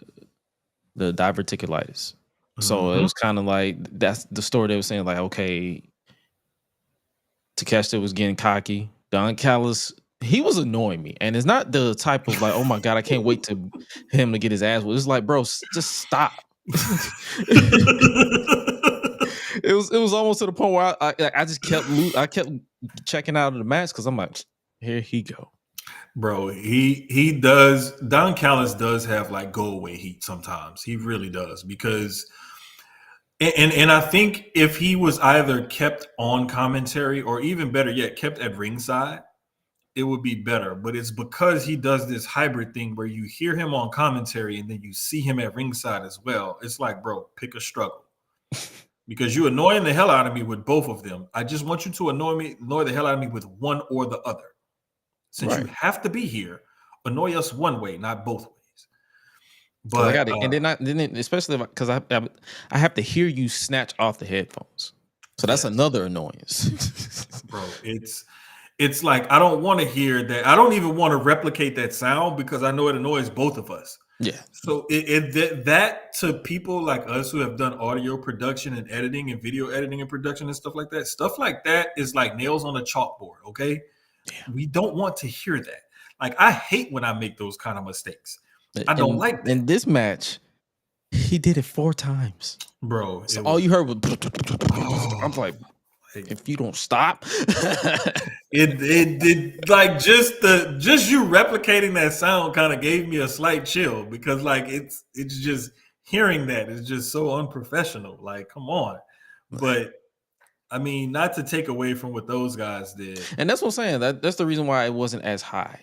diverticulitis. So it was kind of like that's the story they were saying, like, okay, Takeshita was getting cocky. Don Callis, he was annoying me. And it's not the type of like, oh my God, I can't wait to him to get his ass whooped. It's like, bro, just stop. It was almost to the point where I just kept checking out of the match because I'm like, here he go. Bro, he does. Don Callis does have like go away heat sometimes. He really does, because and I think if he was either kept on commentary or even better yet, kept at ringside, it would be better. But it's because he does this hybrid thing where you hear him on commentary and then you see him at ringside as well. It's like, bro, pick a struggle. Because you're annoying the hell out of me with both of them. I just want you to annoy the hell out of me with one or the other. Since you have to be here, annoy us one way, not both ways. But I got it, and then especially because I have to hear you snatch off the headphones. So that's another annoyance, bro. It's like I don't want to hear that. I don't even want to replicate that sound because I know it annoys both of us. Yeah. So that to people like us who have done audio production and editing and video editing and production and stuff like that is like nails on a chalkboard. Okay. Yeah. We don't want to hear that. Like, I hate when I make those kind of mistakes. I don't like that. In this match, he did it 4 times. Bro. So all you heard was I'm like, if you don't stop. it like just you replicating that sound kind of gave me a slight chill, because like it's just hearing that is just so unprofessional. Like, come on. But I mean, not to take away from what those guys did. And that's what I'm saying. That's the reason why it wasn't as high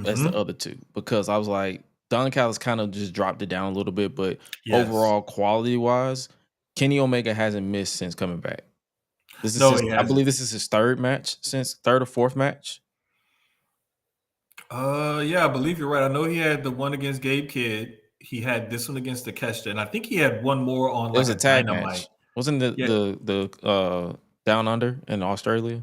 as the other two. Because I was like, Don Callis kind of just dropped it down a little bit. But overall, quality-wise, Kenny Omega hasn't missed since coming back. I believe this is his third or fourth match. Yeah, I believe you're right. I know he had the one against Gabe Kidd. He had this one against Takeshita. And I think he had one more on like a tag Dynamite match. Wasn't the Down Under in Australia?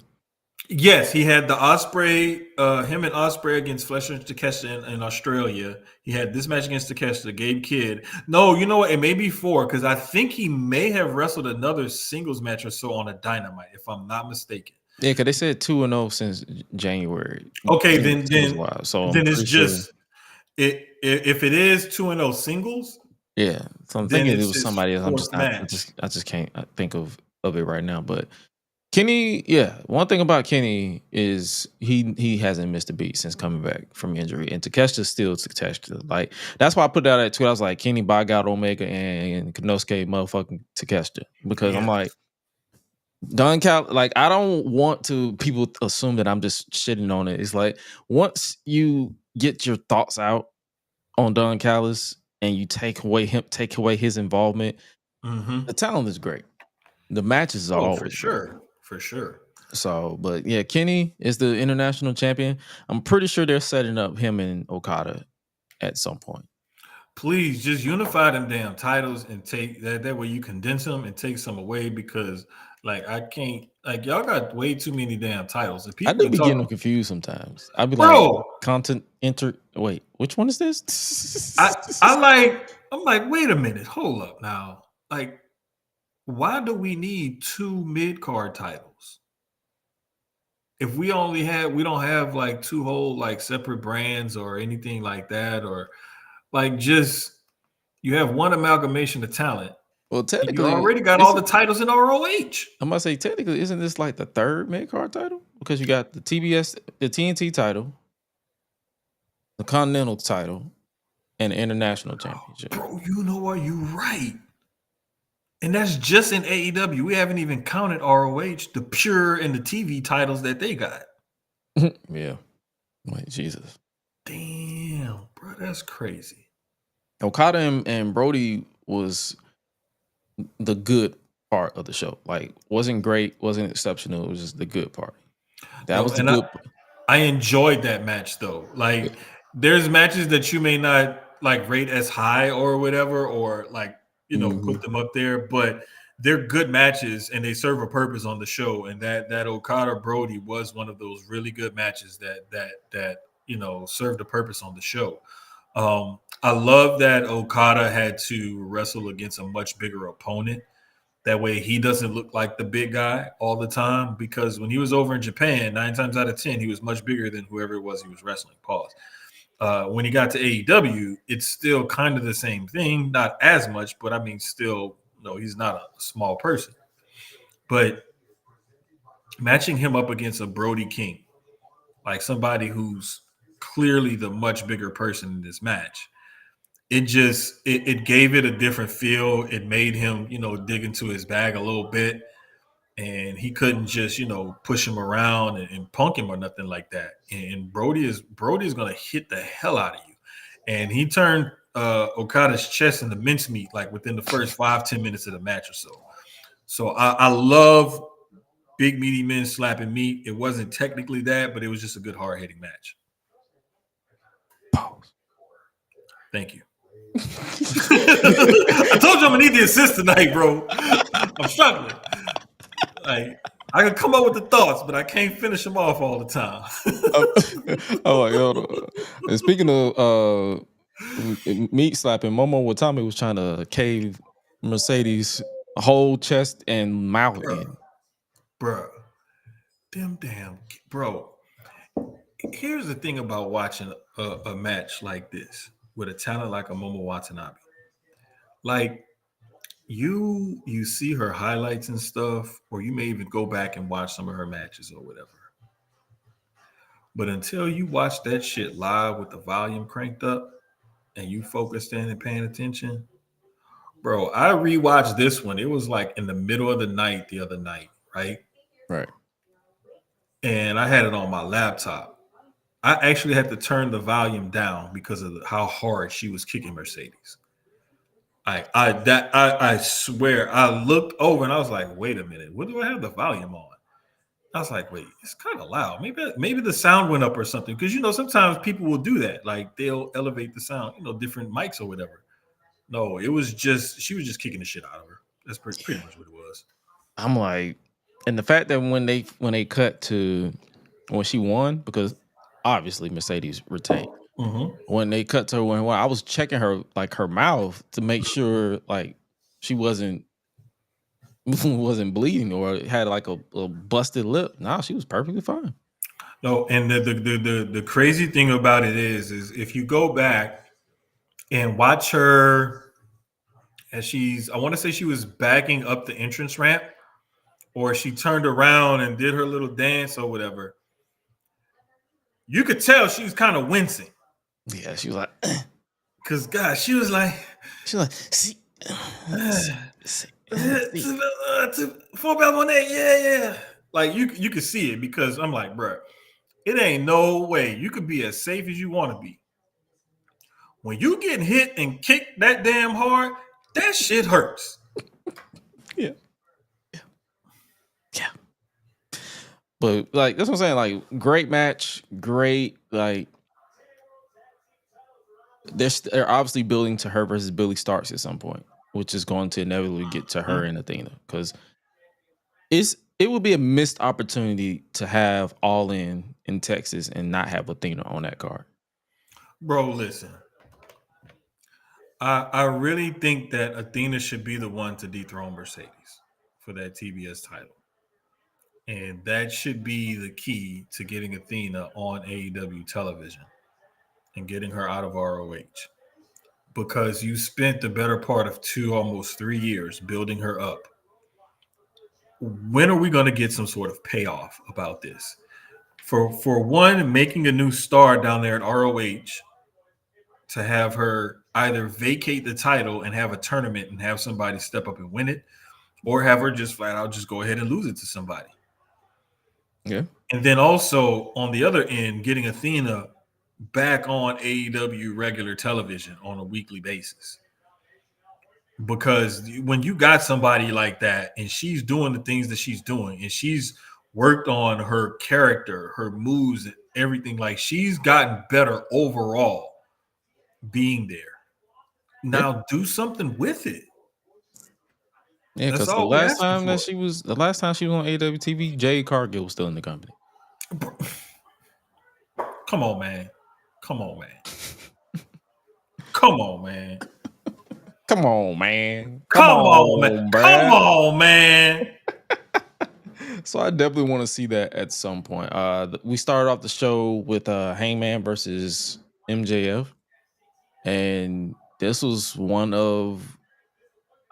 Yes, he had the Ospreay, him and Ospreay against Fletcher and Takeshita in Australia. He had this match against Takeshita, Gabe Kidd. No, you know what? It may be 4, because I think he may have wrestled another singles match or so on a Dynamite, if I'm not mistaken. Yeah, because they said 2-0 since January. Okay, then it's just if it is 2-0 singles. Yeah, so I'm thinking it was somebody else. I just can't think of it right now. But Kenny, yeah. One thing about Kenny is he hasn't missed a beat since coming back from injury, and Takeshita's still Takeshita. Like that's why I put that at tweet. I was like, Kenny, bug out Omega and Konosuke, motherfucking Takeshita, because I'm like, Don Cal. Like I don't want to people assume that I'm just shitting on it. It's like once you get your thoughts out on Don Callis and you take away his involvement, the talent is great. The matches are always for sure. So, but yeah, Kenny is the international champion. I'm pretty sure they're setting up him and Okada at some point. Please just unify them damn titles and take that way you condense them and take some away, because like I can't, like y'all got way too many damn titles and people I do be getting talking. confused sometimes. I'd be Bro, like, content enter. Wait, which one is this? I'm like, wait a minute, hold up now. Like, why do we need 2 mid-card titles? If we don't have like 2 whole like separate brands or anything like that, or like just you have one amalgamation of talent. Well, technically, you already got all the titles in ROH. I'm gonna say technically, isn't this like the 3rd mid card title? Because you got the TBS, the TNT title, the Continental title, and the International Championship. Bro, you know what? You're right. And that's just in AEW. We haven't even counted ROH, the pure and the TV titles that they got. Yeah. Wait, Jesus. Damn, bro, that's crazy. Okada and Brody was the good part of the show. Like, wasn't great, wasn't exceptional. It was just the good part. That was the good. I enjoyed that match though. Like, there's matches that you may not like rate as high or whatever, or like put them up there, but they're good matches and they serve a purpose on the show. And that Okada Brody was one of those really good matches that served a purpose on the show. I love that Okada had to wrestle against a much bigger opponent. That way he doesn't look like the big guy all the time, because when he was over in Japan, 9 times out of 10, he was much bigger than whoever it was he was wrestling. Pause. When he got to AEW, it's still kind of the same thing. Not as much, but I mean, still, no, he's not a small person. But matching him up against a Brody King, like somebody who's clearly the much bigger person in this match, it gave it a different feel. It made him, dig into his bag a little bit, and he couldn't just, push him around and punk him or nothing like that. And Brody is going to hit the hell out of you. And he turned Okada's chest into mincemeat like within the first 5-10 minutes of the match or so. So I love big meaty men slapping meat. It wasn't technically that, but it was just a good hard hitting match. Pause. Thank you. I told you I'm gonna need the assist tonight, bro. I'm struggling. Like, I can come up with the thoughts, but I can't finish them off all the time. Oh my god! And speaking of meat slapping, Momo Watami was trying to cave Mercedes' whole chest and mouth in. Bro, bro. Here's the thing about watching a match like this with a talent like a Momo Watanabe. Like, you see her highlights and stuff, or you may even go back and watch some of her matches or whatever. But until you watch that shit live with the volume cranked up and you focused in and paying attention, bro, I rewatched this one. It was like in the middle of the night the other night, right? Right. And I had it on my laptop. I actually had to turn the volume down because of how hard she was kicking Mercedes. I swear, I looked over and I was like, wait a minute, what do I have the volume on? I was like, wait, it's kind of loud. Maybe the sound went up or something. Because, sometimes people will do that. Like, they'll elevate the sound, different mics or whatever. No, she was just kicking the shit out of her. That's pretty much what it was. I'm like, and the fact that when they cut to when she won, because obviously Mercedes retained. Mm-hmm. When they cut to her, when I was checking her mouth to make sure like she wasn't bleeding or had like a busted lip. Nah, she was perfectly fine. No, and the crazy thing about it is if you go back and watch her as I want to say she was backing up the entrance ramp or she turned around and did her little dance or whatever, you could tell she was kind of wincing. Yeah, she was like, because God, she was like, see, four bell on that, yeah. Like you could see it because I'm like, bro, it ain't no way you could be as safe as you want to be. When you getting hit and kicked that damn hard, that shit hurts. Yeah. But like that's what I'm saying. Like, great match, great. Like, they're obviously building to her versus Billy Starks at some point, which is going to inevitably get to her and Athena, because it would be a missed opportunity to have All In Texas and not have Athena on that card. Bro, listen. I really think that Athena should be the one to dethrone Mercedes for that TBS title. And that should be the key to getting Athena on AEW television and getting her out of ROH. Because you spent the better part of almost 3 years building her up. When are we going to get some sort of payoff about this? For one, making a new star down there at ROH, to have her either vacate the title and have a tournament and have somebody step up and win it, or have her just flat out just go ahead and lose it to somebody. Yeah. And then also on the other end, getting Athena back on AEW regular television on a weekly basis. Because when you got somebody like that and she's doing the things that she's doing and she's worked on her character, her moves, and everything, like she's gotten better overall being there. Now do something with it. Yeah, because the last time she was on AEW TV, Jade Cargill was still in the company. Come on, man. Come on, man. Come on, man. Come on, man. Come on, man. Come on, man. So I definitely want to see that at some point. We started off the show with Hangman versus MJF. And this was one of,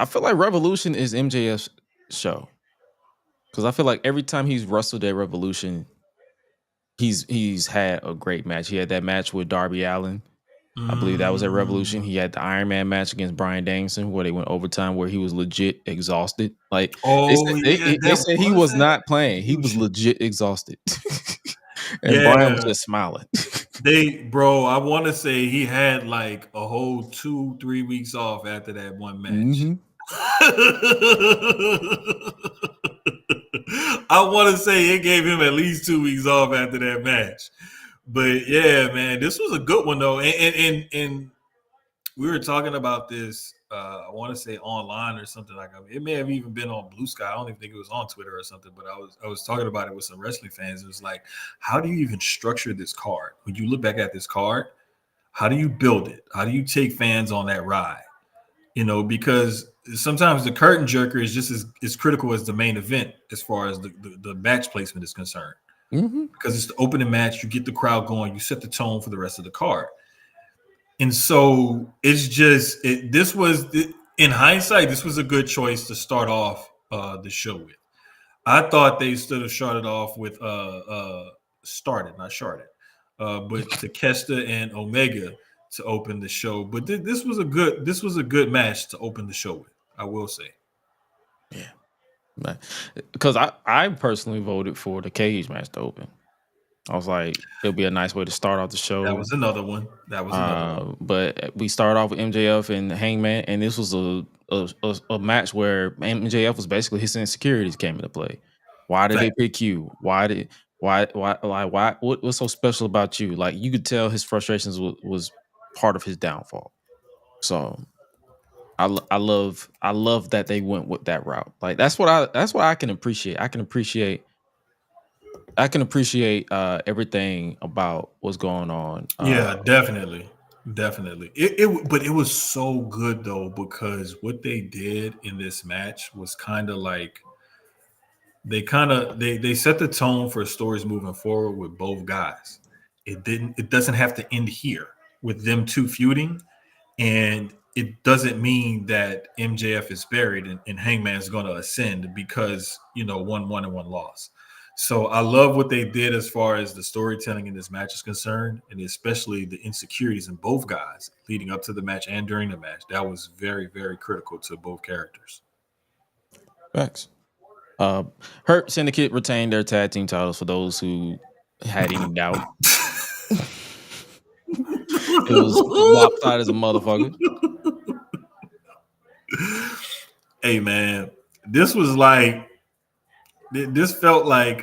I feel like Revolution is MJF's show. Because I feel like every time he's wrestled at Revolution, he's had a great match. He had that match with Darby Allin. I believe that was at Revolution. He had the Iron Man match against Bryan Danielson where they went overtime, where he was legit exhausted. Like, they said he was not playing. He was legit exhausted. And Bryan was just smiling. I want to say he had like a whole 2-3 weeks off after that one match. Mm-hmm. I want to say it gave him at least 2 weeks off after that match. But yeah, man, this was a good one though. And we were talking about this, I want to say online or something like that. It may have even been on Blue Sky. I don't even think it was on Twitter or something, but I was talking about it with some wrestling fans. It was like, how do you even structure this card? When you look back at this card, how do you build it? How do you take fans on that ride? You know, because sometimes the curtain jerker is just as critical as the main event as far as the match placement is concerned. Mm-hmm. Because it's the opening match, you get the crowd going, you set the tone for the rest of the card. And so it's just, in hindsight, this was a good choice to start off the show with. I thought they should have started off with but Takeshita and Omega to open the show. But this was a good match to open the show with, I will say. Yeah. Because I personally voted for the cage match to open. I was like, it'll be a nice way to start off the show. That was another one. But we started off with MJF and Hangman, and this was a match where MJF was basically his insecurities came into play. Why did they pick you? Why what's so special about you? Like, you could tell his frustrations was part of his downfall. So I love that they went with that route. Like, that's what I can appreciate. I can appreciate everything about what's going on. Yeah, definitely. But it was so good though, because what they did in this match was kind of like they set the tone for stories moving forward with both guys. It doesn't have to end here with them two feuding, and it doesn't mean that MJF is buried and Hangman's going to ascend because, one won and one lost. So I love what they did as far as the storytelling in this match is concerned, and especially the insecurities in both guys leading up to the match and during the match. That was very, very critical to both characters. Facts. Hurt Syndicate retained their tag team titles for those who had any doubt. It was lopsided as a motherfucker. Hey man, this was like, this felt like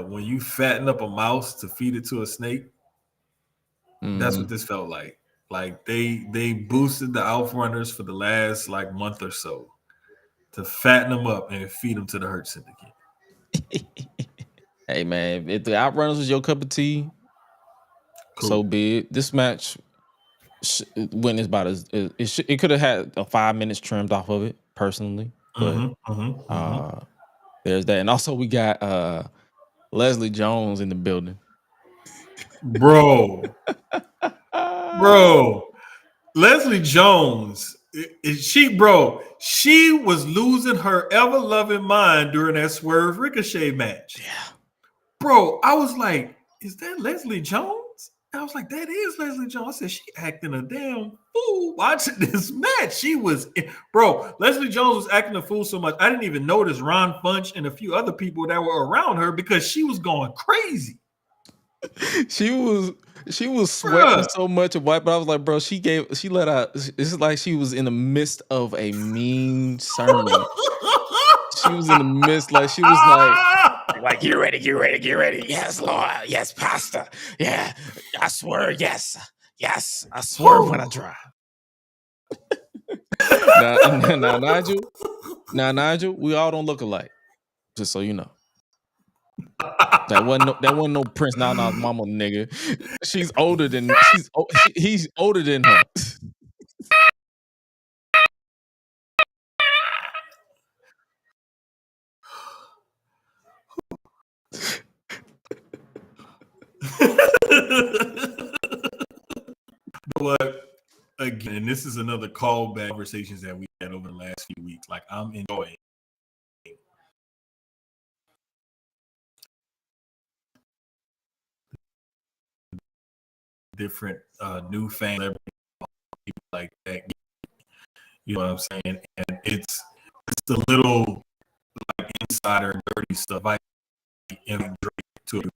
when you fatten up a mouse to feed it to a snake. That's what this felt like. Like they boosted the Alpha Runners for the last like month or so to fatten them up and feed them to the Hurt Syndicate. Hey man, if the Outrunners was your cup of tea, Cool. so be it. This match went as about as it could have had a 5 minutes trimmed off of it, personally. But there's that, and also we got Leslie Jones in the building, bro. Leslie Jones, she was losing her ever-loving mind during that Swerve Ricochet match. Yeah. Bro, I was like, is that Leslie Jones? I was like, that is Leslie Jones. I said, she acting a damn fool watching this match. She was, Leslie Jones was acting a fool so much. I didn't even notice Ron Funch and a few other people that were around her because she was going crazy. She was sweating so much of white, but I was like, bro, she let out. It's like she was in the midst of a mean sermon. She was in the midst, like she was like, get ready. Yes, Lord. Yes, Pastor. Yeah, I swear. Yes, I swear when I drive. Now, Nigel, we all don't look alike. Just so you know. That wasn't no Prince Nana's mama, nigga. He's older than her. But again, and this is another callback conversations that we had over the last few weeks. Like, I'm enjoying different new fans, people like that. You know what I'm saying? And it's the little like insider dirty stuff I am to it.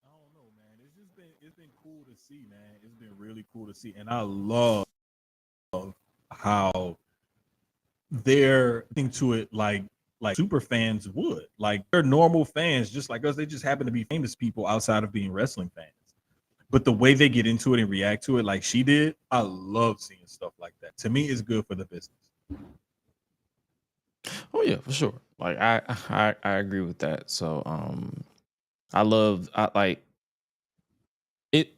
I don't know, man. It's been cool to see, man. It's been really cool to see, and I love how they're into it like super fans would. Like, they're normal fans just like us. They just happen to be famous people outside of being wrestling fans. But the way they get into it and react to it like she did, I love seeing stuff like that. To me, it's good for the business. Oh yeah, for sure. Like I agree with that. So I like it.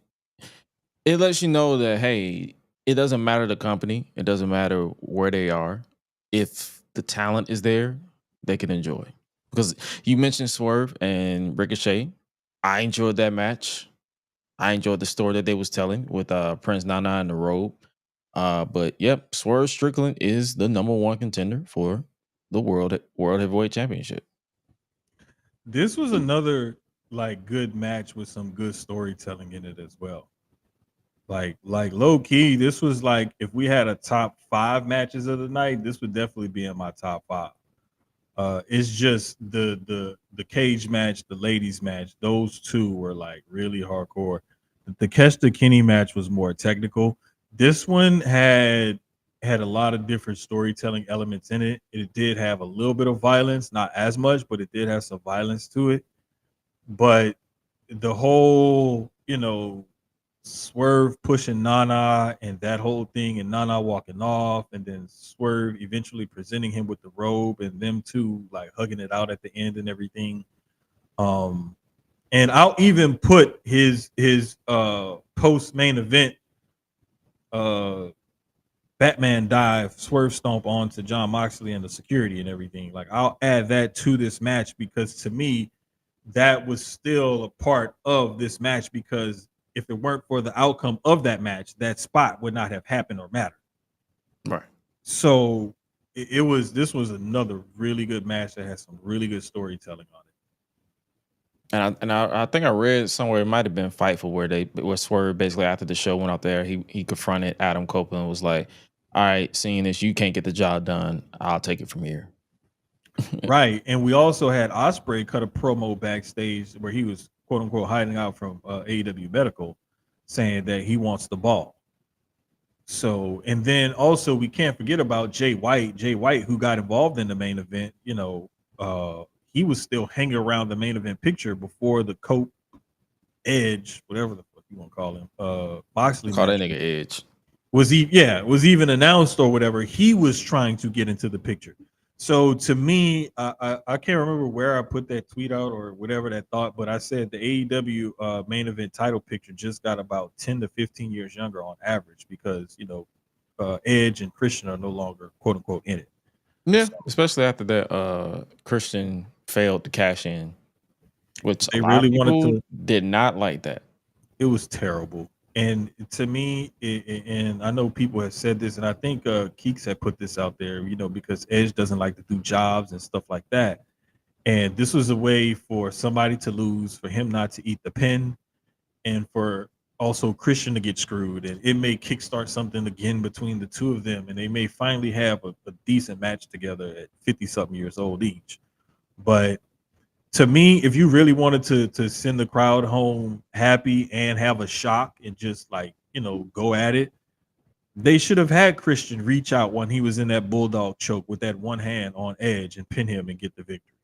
It lets you know that, hey, it doesn't matter the company. It doesn't matter where they are. If the talent is there, they can enjoy. Because you mentioned Swerve and Ricochet. I enjoyed that match. I enjoyed the story that they was telling with Prince Nana and the robe. But yep, Swerve Strickland is the #1 contender for the World Heavyweight Championship. This was another like good match with some good storytelling in it as well. Like low key, this was like, if we had a top 5 matches of the night, this would definitely be in my top 5. It's just the cage match, the ladies match, those two were like really hardcore. The Kesta Kenny match was more technical. This one had a lot of different storytelling elements in it. It did have a little bit of violence, not as much, but it did have some violence to it. But the whole, Swerve pushing Nana and that whole thing, and Nana walking off, and then Swerve eventually presenting him with the robe, and them two like hugging it out at the end and everything. And I'll even put his post main event Batman dive Swerve stomp onto John Moxley and the security and everything. Like, I'll add that to this match because to me that was still a part of this match, because if it weren't for the outcome of that match, that spot would not have happened or mattered. Right. So this was another really good match that has some really good storytelling on it. And I think I read somewhere, it might have been Fightful, where Swerve basically after the show went out there, he confronted Adam Copeland and was like, all right, seeing this, you can't get the job done. I'll take it from here. Right. And we also had Ospreay cut a promo backstage where he was quote unquote hiding out from AEW Medical, saying that he wants the ball. So, and then also we can't forget about Jay White, who got involved in the main event. You know, he was still hanging around the main event picture before the Cope Edge, whatever the fuck you want to call him, Moxley Call that match nigga Edge. was even announced or whatever. He was trying to get into the picture. So to me, I can't remember where I put that tweet out or whatever that thought, but I said the AEW main event title picture just got about 10 to 15 years younger on average because, you know, Edge and Christian are no longer quote unquote in it. Yeah, especially after that Christian failed to cash in, which They a lot really of people wanted to. did not like that. It was terrible. And to me, and I know people have said this, and I think Keeks had put this out there, you know, because Edge doesn't like to do jobs and stuff like that. And this was a way for somebody to lose, for him not to eat the pin, and for also Christian to get screwed. And it may kickstart something again between the two of them, and they may finally have a decent match together at 50-something years old each. But to me, if you really wanted to send the crowd home happy and have a shock and just like, you know, go at it, they should have had Christian reach out when he was in that bulldog choke with that one hand on Edge and pin him and get the victory.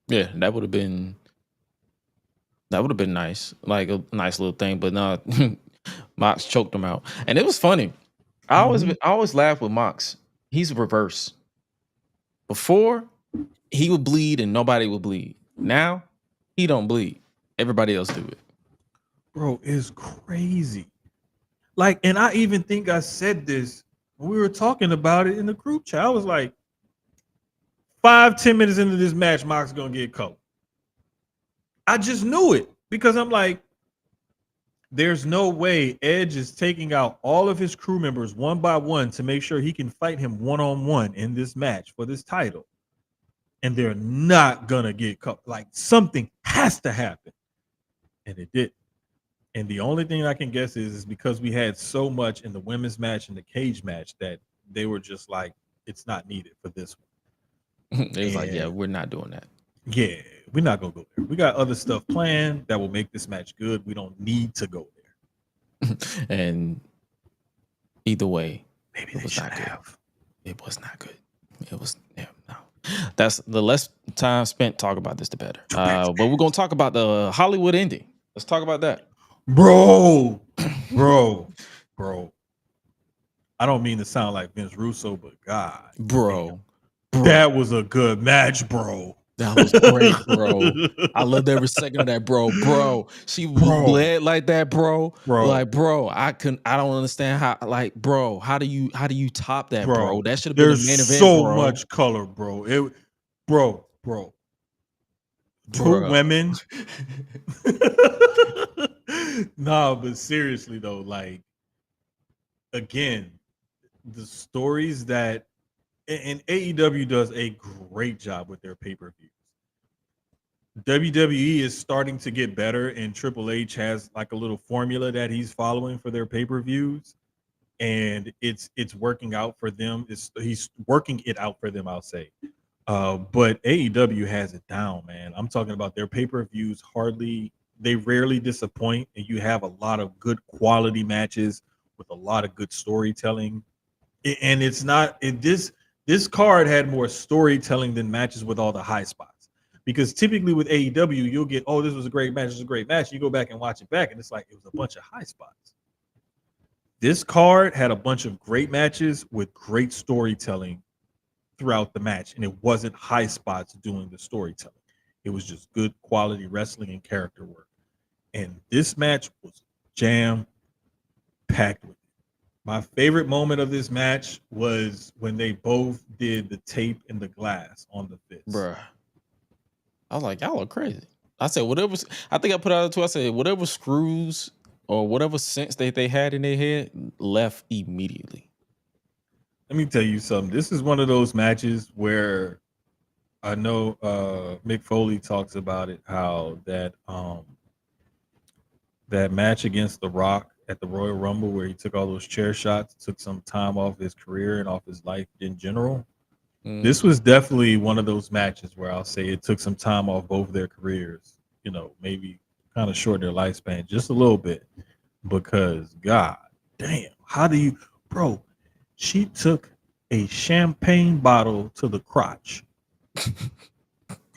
Yeah, that would have been nice, like a nice little thing. But no, Mox choked him out, and it was funny. I always laugh with Mox. He's reverse. Before, he would bleed and nobody would bleed. Now, he don't bleed. Everybody else do it. Bro, it's crazy. Like, and I even think I said this when we were talking about it in the group chat. I was like, 5-10 minutes into this match, Mox gonna get caught. I just knew it because I'm like, there's no way Edge is taking out all of his crew members one by one to make sure he can fight him one-on-one in this match for this title. And they're not gonna get caught. Like, something has to happen. And it did. And the only thing I can guess is because we had so much in the women's match and the cage match that they were just like, it's not needed for this one. It was like, yeah, we're not doing that. Yeah, we're not gonna go there. We got other stuff planned that will make this match good. We don't need to go there. And either way, Maybe it they was should not good. have. It was not good. It was no. That's the less time spent talk about this, the better. But we're gonna talk about the Hollywood ending. Let's talk about that, bro. I don't mean to sound like Vince Russo, but God, bro. That was a good match, bro. That was great, bro. I loved every second of that, bro. She bled like that, bro. Like, bro, I don't understand how. Like, bro, how do you top that, bro? That should have been the main event, so bro. much color, bro. Bro. Two women. No, but seriously though, like, again, the stories that. And AEW does a great job with their pay-per-views. WWE is starting to get better, and Triple H has like a little formula that he's following for their pay-per-views, and it's working out for them. He's working it out for them, I'll say. But AEW has it down, man. I'm talking about their pay-per-views. They rarely disappoint, and you have a lot of good quality matches with a lot of good storytelling. And it's not This card had more storytelling than matches with all the high spots. Because typically with AEW, you'll get, oh, this was a great match, this was a great match. You go back and watch it back, and it's like it was a bunch of high spots. This card had a bunch of great matches with great storytelling throughout the match, and it wasn't high spots doing the storytelling. It was just good quality wrestling and character work. And this match was jam-packed with it. My favorite moment of this match was when they both did the tape and the glass on the fist. Bruh. I was like, y'all are crazy. I said, whatever. I think I put out a tweet. I said, whatever screws or whatever sense that they had in their head left immediately. Let me tell you something. This is one of those matches where I know Mick Foley talks about it, how that match against The Rock at the Royal Rumble where he took all those chair shots, took some time off his career and off his life in general. This was definitely one of those matches where I'll say it took some time off both their careers, maybe kind of shorten their lifespan just a little bit, because God damn, how do you, bro, she took a champagne bottle to the crotch.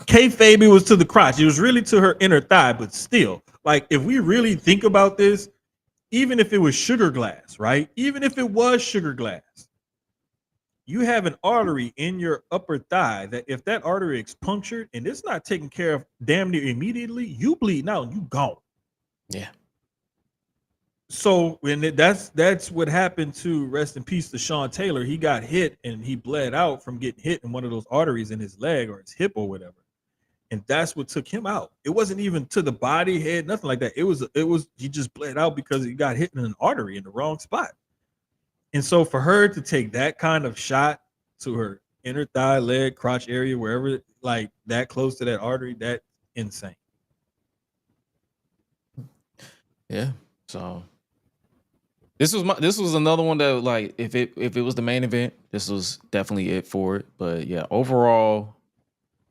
Kayfabe, it was to the crotch. It was really to her inner thigh, but still, like, if we really think about this, even if it was sugar glass, right? Even if it was sugar glass, you have an artery in your upper thigh that if that artery is punctured and it's not taken care of damn near immediately, you bleed out and you gone. Yeah. So that's what happened to, rest in peace, to Sean Taylor. He got hit and he bled out from getting hit in one of those arteries in his leg or his hip or whatever. And that's what took him out. It wasn't even to the body, head, nothing like that. It was he just bled out because he got hit in an artery in the wrong spot. And so for her to take that kind of shot to her inner thigh, leg, crotch area, wherever, like that close to that artery, that's insane. Yeah. So this was another one that, like, if it was the main event, this was definitely it for it. But yeah, overall,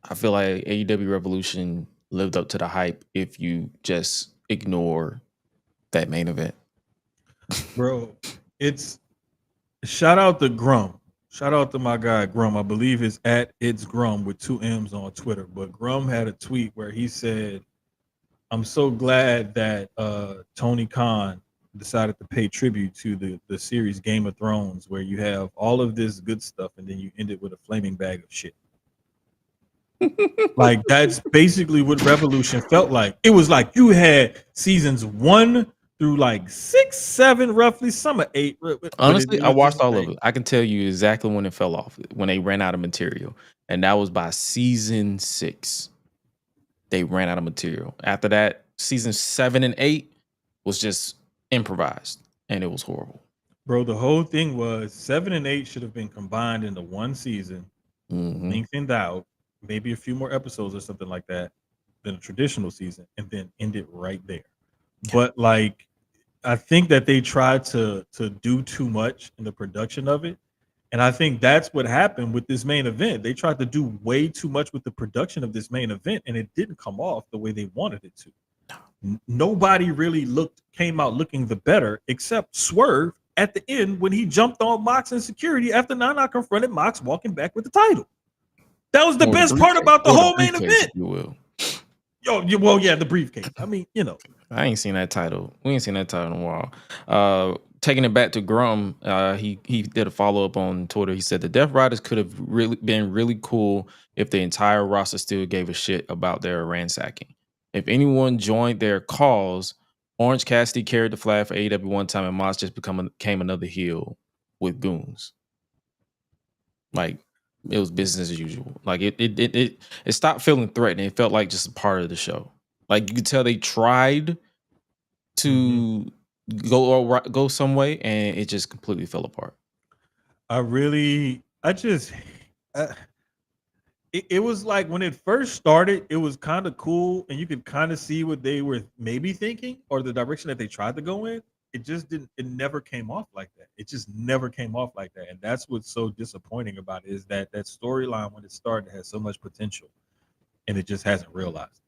I feel like AEW Revolution lived up to the hype if you just ignore that main event. Bro, it's shout out to Grum. Shout out to my guy Grum. I believe it's at It's Grum with 2 M's on Twitter. But Grum had a tweet where he said, I'm so glad that Tony Khan decided to pay tribute to the series Game of Thrones, where you have all of this good stuff and then you end it with a flaming bag of shit. Like, that's basically what Revolution felt like. It was like you had seasons 1 through like 6, 7, roughly, some are 8. Honestly, I watched all of it. I can tell you exactly when it fell off, when they ran out of material. And that was by season 6. They ran out of material. After that, season 7 and 8 was just improvised, and it was horrible. Bro, the whole thing was 7 and 8 should have been combined into one season, lengthened out, maybe a few more episodes or something like that than a traditional season, and then end it right there. Yeah. But like, I think that they tried to do too much in the production of it. And I think that's what happened with this main event. They tried to do way too much with the production of this main event, and it didn't come off the way they wanted it to. Nobody really came out looking the better except Swerve at the end when he jumped on Mox and security after Nana confronted Mox walking back with the title. That was the best part about the whole main event. You will. Well, yeah, the briefcase. I mean, I ain't seen that title. We ain't seen that title in a while. Taking it back to Grum, he did a follow-up on Twitter. He said the Death Riders could have been really cool if the entire roster still gave a shit about their ransacking. If anyone joined their cause, Orange Cassidy carried the flag for AEW one time, and Moss just became another heel with goons. Like, it was business as usual. Like, it stopped feeling threatening. It felt like just a part of the show. Like, you could tell they tried to go some way, and it just completely fell apart. It was like when it first started, it was kind of cool, and you could kind of see what they were maybe thinking or the direction that they tried to go in. It just didn't. It never came off like that. It just never came off like that, and that's what's so disappointing about it, is that storyline when it started has so much potential, and it just hasn't realized.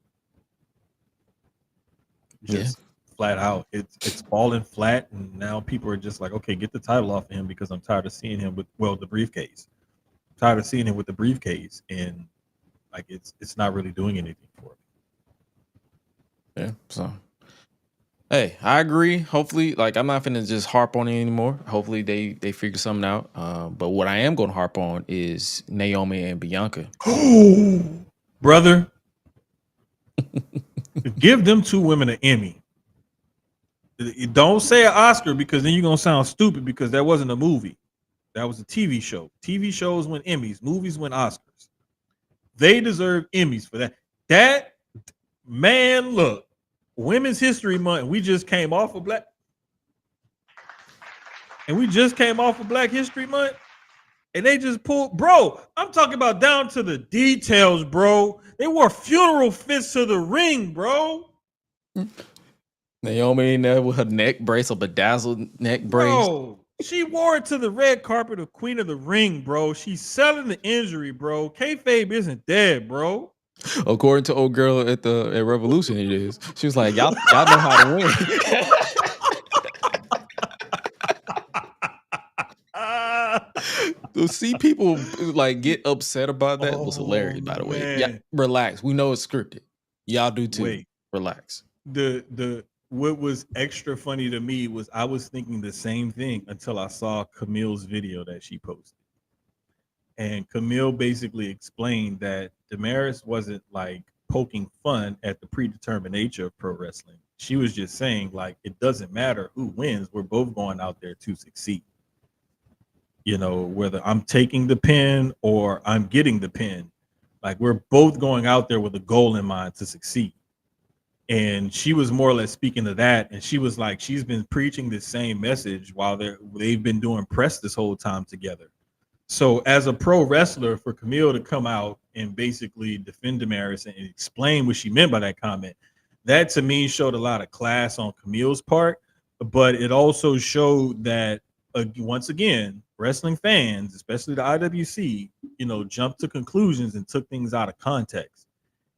Flat out, it's falling flat, and now people are just like, okay, get the title off of him because I'm tired of seeing him with the briefcase. I'm tired of seeing him with the briefcase, and like it's not really doing anything for him. Yeah. So, hey, I agree. Hopefully, like, I'm not finna just harp on it anymore. Hopefully, they figure something out. But what I am going to harp on is Naomi and Bianca. Brother, give them 2 women an Emmy. Don't say an Oscar, because then you're going to sound stupid, because that wasn't a movie. That was a TV show. TV shows win Emmys. Movies win Oscars. They deserve Emmys for that. That, man, look. Women's History Month. We just came off of Black History Month. And they just pulled, bro. I'm talking about down to the details, bro. They wore funeral fits to the ring, bro. Naomi in there with her neck brace, a bedazzled neck brace. Bro, she wore it to the red carpet of Queen of the Ring, bro. She's selling the injury, bro. Kayfabe isn't dead, bro. According to old girl at Revolution, it is. She was like, y'all know how to win. To see people like get upset about that was hilarious, by the way. Yeah, relax. We know it's scripted. Y'all do too. Wait. Relax. What was extra funny to me was I was thinking the same thing until I saw Camille's video that she posted. And Camille basically explained that Damaris wasn't like poking fun at the predetermined nature of pro wrestling. She was just saying, like, it doesn't matter who wins. We're both going out there to succeed. You know, whether I'm taking the pin or I'm getting the pin, like we're both going out there with a goal in mind to succeed. And she was more or less speaking to that. And she was like, she's been preaching the same message while they've been doing press this whole time together. So as a pro wrestler, for Camille to come out and basically defend Damaris and explain what she meant by that comment, that to me showed a lot of class on Camille's part. But it also showed that, once again, wrestling fans, especially the IWC, you know, jumped to conclusions and took things out of context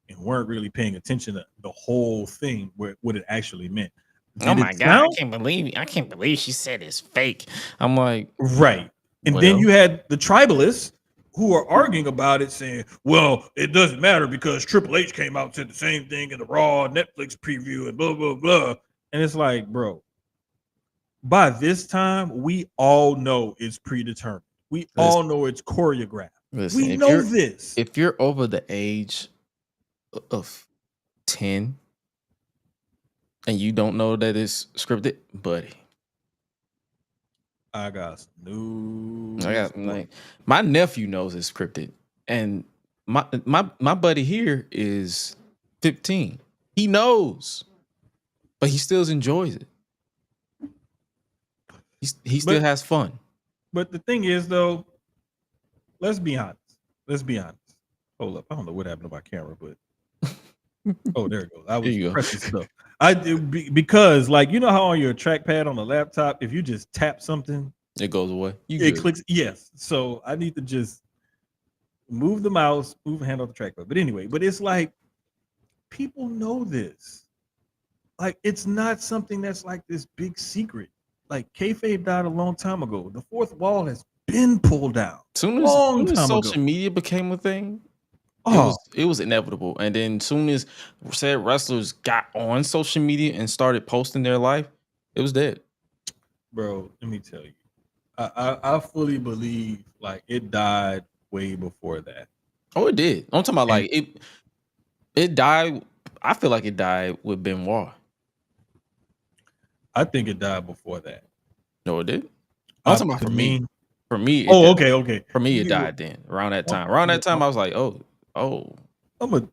and weren't really paying attention to the whole thing, what it actually meant. Oh my God, I can't believe she said it's fake. I'm like, right. And then you had the tribalists who are arguing about it, saying, well, it doesn't matter because Triple H came out and said the same thing in the Raw Netflix preview and blah, blah, blah. And it's like, bro, by this time, we all know it's predetermined. We all know it's choreographed. We know this. If you're over the age of 10 and you don't know that it's scripted, buddy, I got news. Like my nephew knows it's scripted, and my buddy here is 15. He knows, but he still enjoys it. He still has fun. But the thing is, though, let's be honest. Hold up, I don't know what happened to my camera, but oh, there it goes. I was pressing stuff. I do because, like, you know how on your trackpad on the laptop, if you just tap something, it goes away. It clicks. Yes. So I need to just move the mouse, move the hand off the trackpad. But anyway, it's like people know this. Like, it's not something that's like this big secret. Like, kayfabe died a long time ago. The fourth wall has been pulled down. Soon as social media became a thing, it was inevitable. And then soon as said wrestlers got on social media and started posting their life, it was dead. Bro, let me tell you, I fully believe like it died way before that. Oh, it did. I'm talking about like it died. I feel like it died with Benoit. I think it died before that. No, it did. I'm talking about for me. For me. Okay. For me, it died then. Around that time. Around that time, I was like, oh. I'm a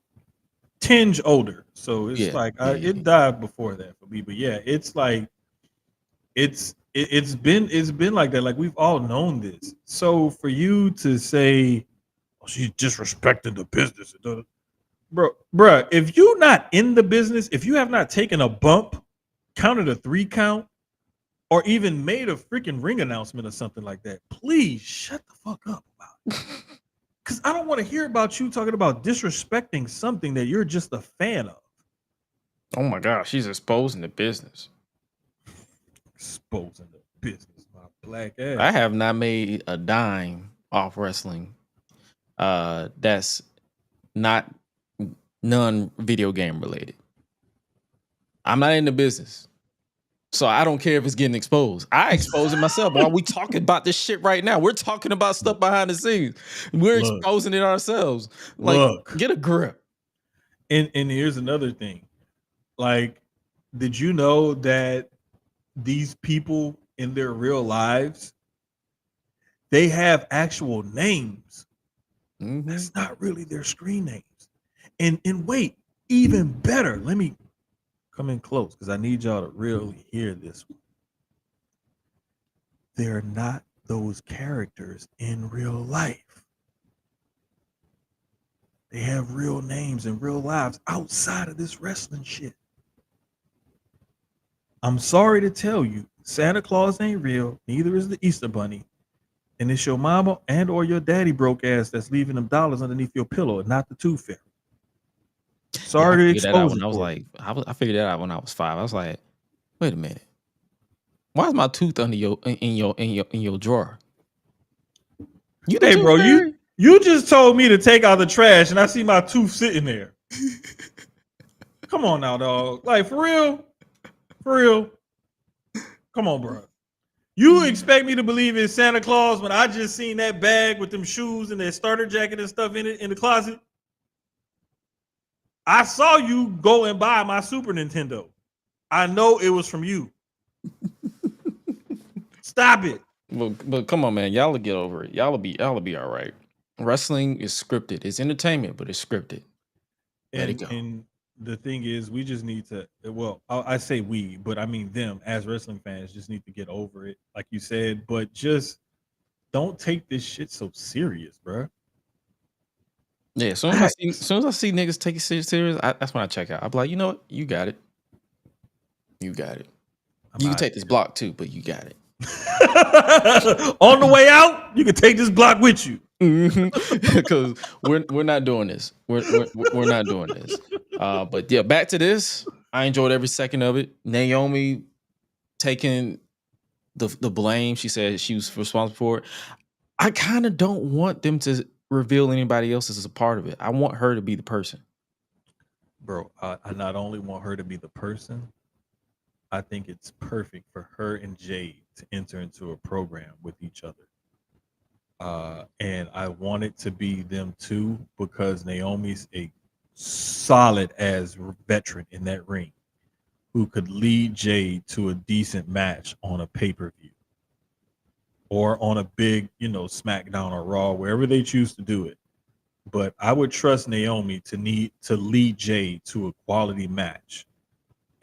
tinge older, so it's it died before that for me. But yeah, it's like it's been like that. Like, we've all known this. So for you to say, oh, she's disrespecting the business, bro, if you're not in the business, if you have not taken a bump, counted a 3 count, or even made a freaking ring announcement or something like that, please shut the fuck up about it. Because I don't want to hear about you talking about disrespecting something that you're just a fan of. Oh my gosh, she's exposing the business. Exposing the business, my black ass. I have not made a dime off wrestling. That's not non-video game related. I'm not in the business. So I don't care if it's getting exposed. I expose it myself. While we talking about this shit right now, we're talking about stuff behind the scenes. We're exposing it ourselves. Like, get a grip. And here's another thing. Like, did you know that these people in their real lives, they have actual names? Mm-hmm. That's not really their screen names. And wait, even better. come in close because I need y'all to really hear this one. They're not those characters in real life. They have real names and real lives outside of this wrestling shit. I'm sorry to tell you, Santa Claus ain't real, neither is the Easter Bunny. And it's your mama and or your daddy broke ass that's leaving them dollars underneath your pillow and not the Tooth Fairy. Sorry to expose you. I figured that out when I was 5. I was like, wait a minute. Why is my tooth under in your drawer? Hey, bro, you just told me to take out the trash and I see my tooth sitting there. Come on now, dog. Like, for real? For real? Come on, bro. You expect me to believe in Santa Claus when I just seen that bag with them shoes and that starter jacket and stuff in it in the closet? I saw you go and buy my Super Nintendo. I know it was from you. Stop it. But come on, man. Y'all will get over it. Y'all will be all right. Wrestling is scripted. It's entertainment, but it's scripted. Let it go. And the thing is, we just need to, well, I say we, but I mean them as wrestling fans just need to get over it, like you said, but just don't take this shit so serious, bro. Yeah, as soon as I see niggas take it serious, that's when I check out. I'll be like, you know what? You got it. You got it. You can take this block too, but you got it. On the way out, you can take this block with you. Because we're not doing this. We're not doing this. But yeah, back to this. I enjoyed every second of it. Naomi taking the blame. She said she was responsible for it. I kind of don't want them to reveal anybody else as a part of it. I want her to be the person. Bro, I not only want her to be the person, I think it's perfect for her and Jade to enter into a program with each other. And I want it to be them too because Naomi's a solid as veteran in that ring who could lead Jade to a decent match on a pay-per-view or on a big, SmackDown or Raw, wherever they choose to do it. But I would trust Naomi to lead Jade to a quality match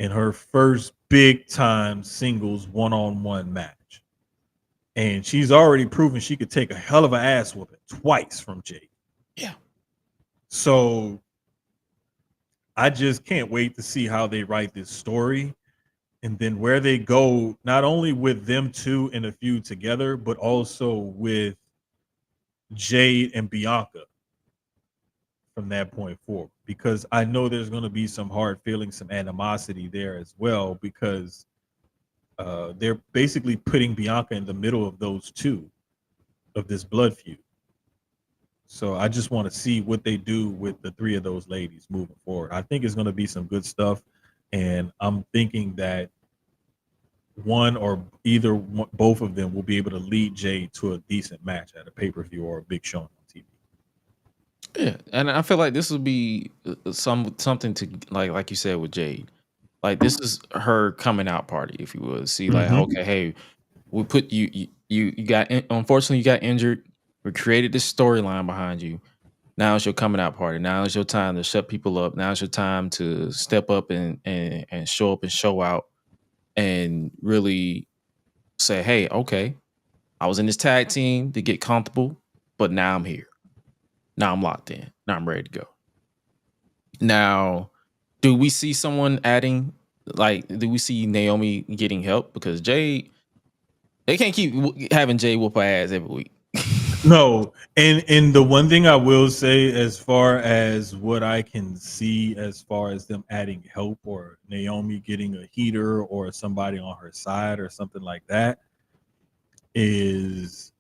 in her first big time singles one-on-one match. And she's already proven she could take a hell of an ass whooping twice from Jade. Yeah. So I just can't wait to see how they write this story and then where they go, not only with them two in a feud together, but also with Jade and Bianca from that point forward. Because I know there's going to be some hard feelings, some animosity there as well, because they're basically putting Bianca in the middle of those two, of this blood feud. So I just want to see what they do with the three of those ladies moving forward. I think it's going to be some good stuff. And I'm thinking that one or both of them will be able to lead Jade to a decent match at a pay-per-view or a big show on TV. Yeah, and I feel like this will be something to like you said with Jade. Like this is her coming out party, if you will. See, like, okay, hey, we put you got, unfortunately you got injured. We created this storyline behind you. Now it's your coming out party. Now it's your time to shut people up. Now it's your time to step up and show up and show out and really say, hey, okay, I was in this tag team to get comfortable, but now I'm here. Now I'm locked in. Now I'm ready to go. Now, do we see someone adding, do we see Naomi getting help? Because Jade, they can't keep having Jade whoop her ass every week. No, and the one thing I will say, as far as what I can see, as far as them adding help or Naomi getting a heater or somebody on her side or something like that, is,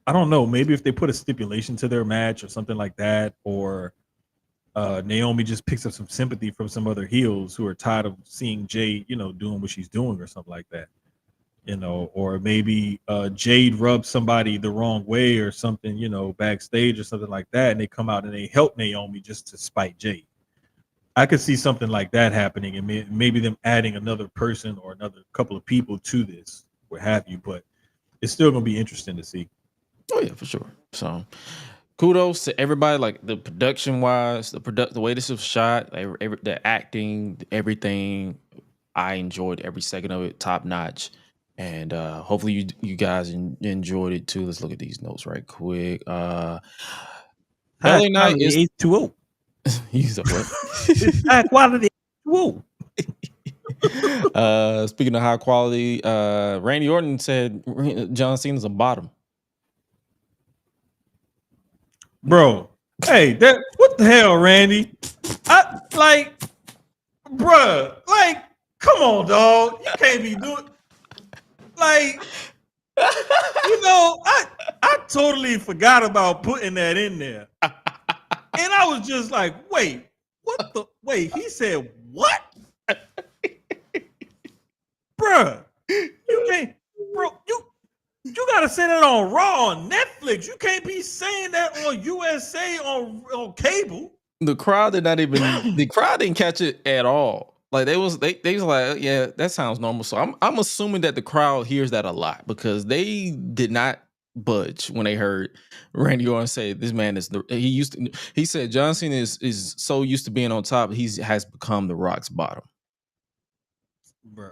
I don't know, maybe if they put a stipulation to their match or something like that, or Naomi just picks up some sympathy from some other heels who are tired of seeing Jade, doing what she's doing or something like that. Or maybe Jade rubs somebody the wrong way or something, backstage or something like that, and they come out and they help Naomi just to spite Jade. I could see something like that happening, and maybe them adding another person or another couple of people to this, what have you. But it's still going to be interesting to see. Oh yeah, for sure. So kudos to everybody, like the production wise, the way this was shot, the acting, everything. I enjoyed every second of it, top notch. And hopefully you guys enjoyed it too. Let's look at these notes right quick. LA Knight is H2O. he's a what? High quality H2O. Speaking of high quality, Randy Orton said John Cena's a bottom. Bro, hey, that what the hell, Randy? Bruh, like, come on, dog. You can't be doing like, I totally forgot about putting that in there. And I was just like, wait, he said what? Bruh, you can't, bro, you gotta say that on Raw on Netflix. You can't be saying that on USA on cable. The crowd didn't catch it at all. Like they was like, yeah, that sounds normal. So I'm assuming that the crowd hears that a lot because they did not budge when they heard Randy Orton say this man he said John Cena is so used to being on top, he has become the Rock's bottom. Bro.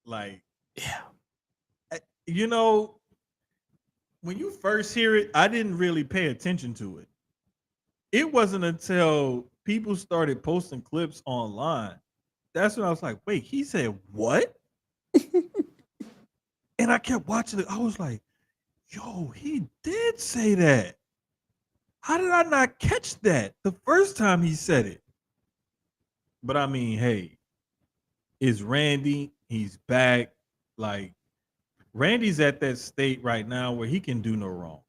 Like, yeah. When you first hear it, I didn't really pay attention to it. It wasn't until people started posting clips online. That's when I was like, wait, he said what? And I kept watching it. I was like, yo, he did say that. How did I not catch that the first time he said it? But I mean, hey, it's Randy. He's back. Like, Randy's at that state right now where he can do no wrong.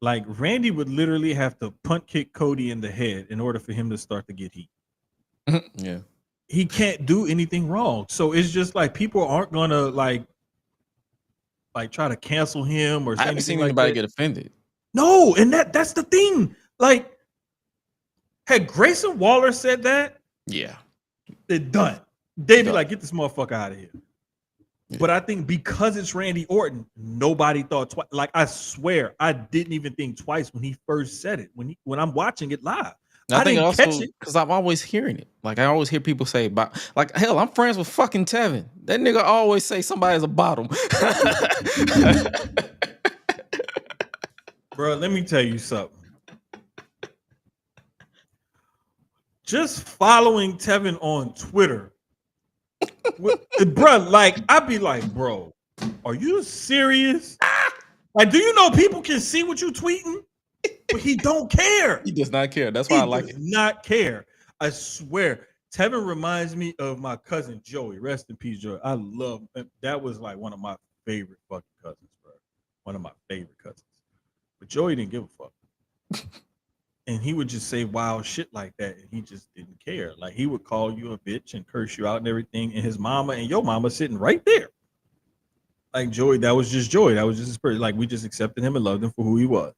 Like, Randy would literally have to punt kick Cody in the head in order for him to start to get heat. Yeah. He can't do anything wrong. So it's just like people aren't gonna like try to cancel him or I haven't seen anybody get offended. No, and that's the thing. Like, had Grayson Waller said that, yeah, they're done. They'd be like, get this motherfucker out of here. Yeah. But I think because it's Randy Orton, nobody thought twice. Like, I swear, I didn't even think twice when he first said it. When I'm watching it live, I think didn't also catch it because I'm always hearing it. Like I always hear people say, like hell, I'm friends with fucking Tevin. That nigga always say somebody's a bottom. Bro, let me tell you something. Just following Tevin on Twitter, bro, like I'd be like, bro, are you serious? Like, do you know people can see what you tweeting? But he don't care. He does not care. That's why I like it. He does not care. I swear. Tevin reminds me of my cousin Joey. Rest in peace, Joey. I love him. That was like one of my favorite fucking cousins, bro. One of my favorite cousins. But Joey didn't give a fuck. And he would just say wild shit like that, and he just didn't care. Like, he would call you a bitch and curse you out and everything, and his mama and your mama sitting right there. Like, Joey, that was just Joey. That was just his person. Like, we just accepted him and loved him for who he was.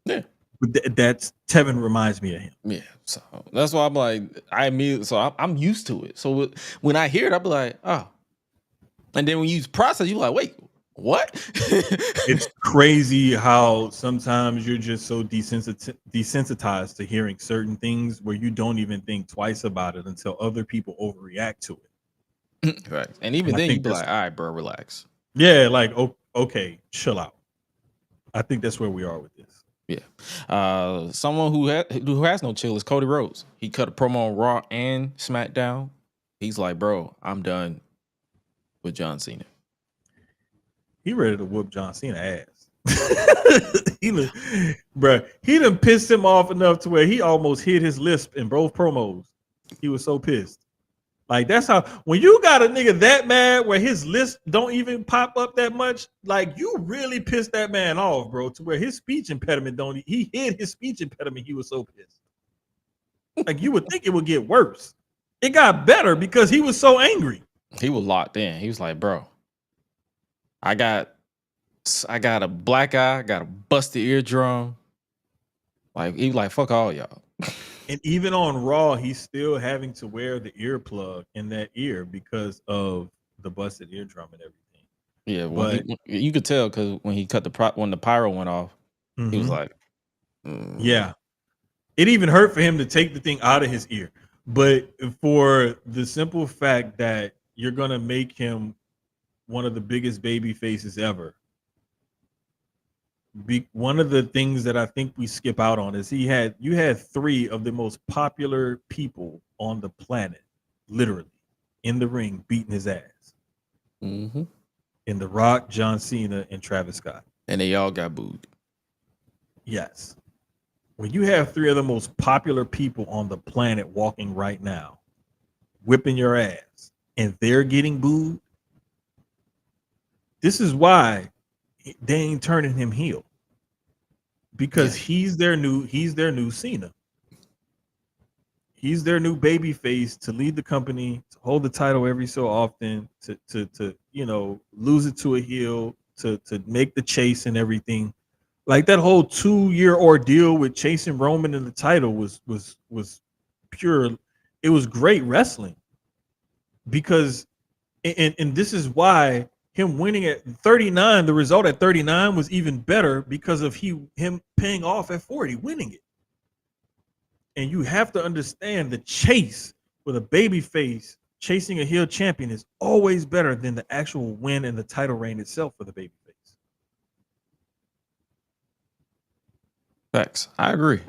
Yeah. But that's Tevin reminds me of him. Yeah. So that's why I'm like, I'm used to it. So when I hear it, I'll be like, oh. And then when you process, you're like, wait, what? It's crazy how sometimes you're just so desensitized to hearing certain things where you don't even think twice about it until other people overreact to it. Right. And even then you'd be like, all right, bro, relax. Yeah, like, okay, chill out. I think that's where we are with this. Yeah. Someone who has no chill is Cody Rhodes. He cut a promo on Raw and SmackDown. He's like, bro, I'm done with John Cena. He ready to whoop John Cena ass. he done pissed him off enough to where he almost hit his lisp in both promos. He was so pissed. Like, that's how, when you got a nigga that mad where his lisp don't even pop up that much, like, you really pissed that man off, bro, to where his speech impediment he hid his speech impediment. He was so pissed. Like, you would think it would get worse. It got better because he was so angry. He was locked in. He was like, bro, I got a black eye, I got a busted eardrum. Like, he was like, fuck all y'all. And even on Raw, he's still having to wear the earplug in that ear because of the busted eardrum and everything. Yeah, well, you could tell because when he cut when the pyro went off, He was Mhm. like, Yeah. It even hurt for him to take the thing out of his ear. But for the simple fact that you're gonna make him one of the biggest baby faces ever. One of the things that I think we skip out on is you had three of the most popular people on the planet, literally, in the ring beating his ass. mm-hmm. In The Rock, John Cena, and Travis Scott. And they all got booed. Yes. When you have three of the most popular people on the planet walking right now, whipping your ass, and they're getting booed, this is why they ain't turning him heel. Because he's their new Cena. He's their new baby face to lead the company, to hold the title every so often, to lose it to a heel, to make the chase and everything. Like that whole 2-year ordeal with chasing Roman in the title was pure. It was great wrestling because, and this is why him winning at 39, the result at 39 was even better because of him paying off at 40, winning it. And you have to understand the chase with a baby face chasing a heel champion is always better than the actual win and the title reign itself for the baby face. Facts. I agree.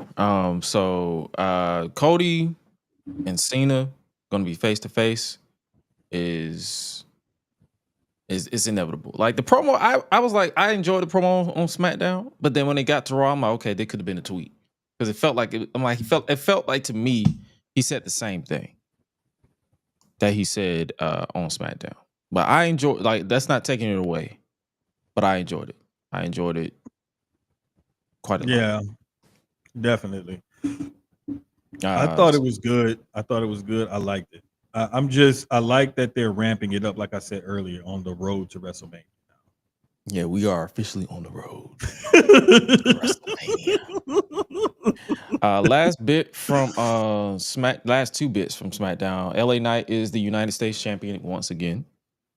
So Cody and Cena gonna be face to face is inevitable. Like the promo, I was like, I enjoyed the promo on SmackDown, but then when they got to Raw, I'm like, okay, they could have been a tweet. Because it felt like it felt like to me, he said the same thing that he said on SmackDown. But I enjoyed, like, that's not taking it away. But I enjoyed it. I enjoyed it quite a lot. Yeah, definitely. I thought it was good. I liked it. I like that they're ramping it up, like I said earlier, on the road to WrestleMania. Yeah, we are officially on the road. WrestleMania. Last bit from last 2 bits from SmackDown. LA Knight is the United States champion once again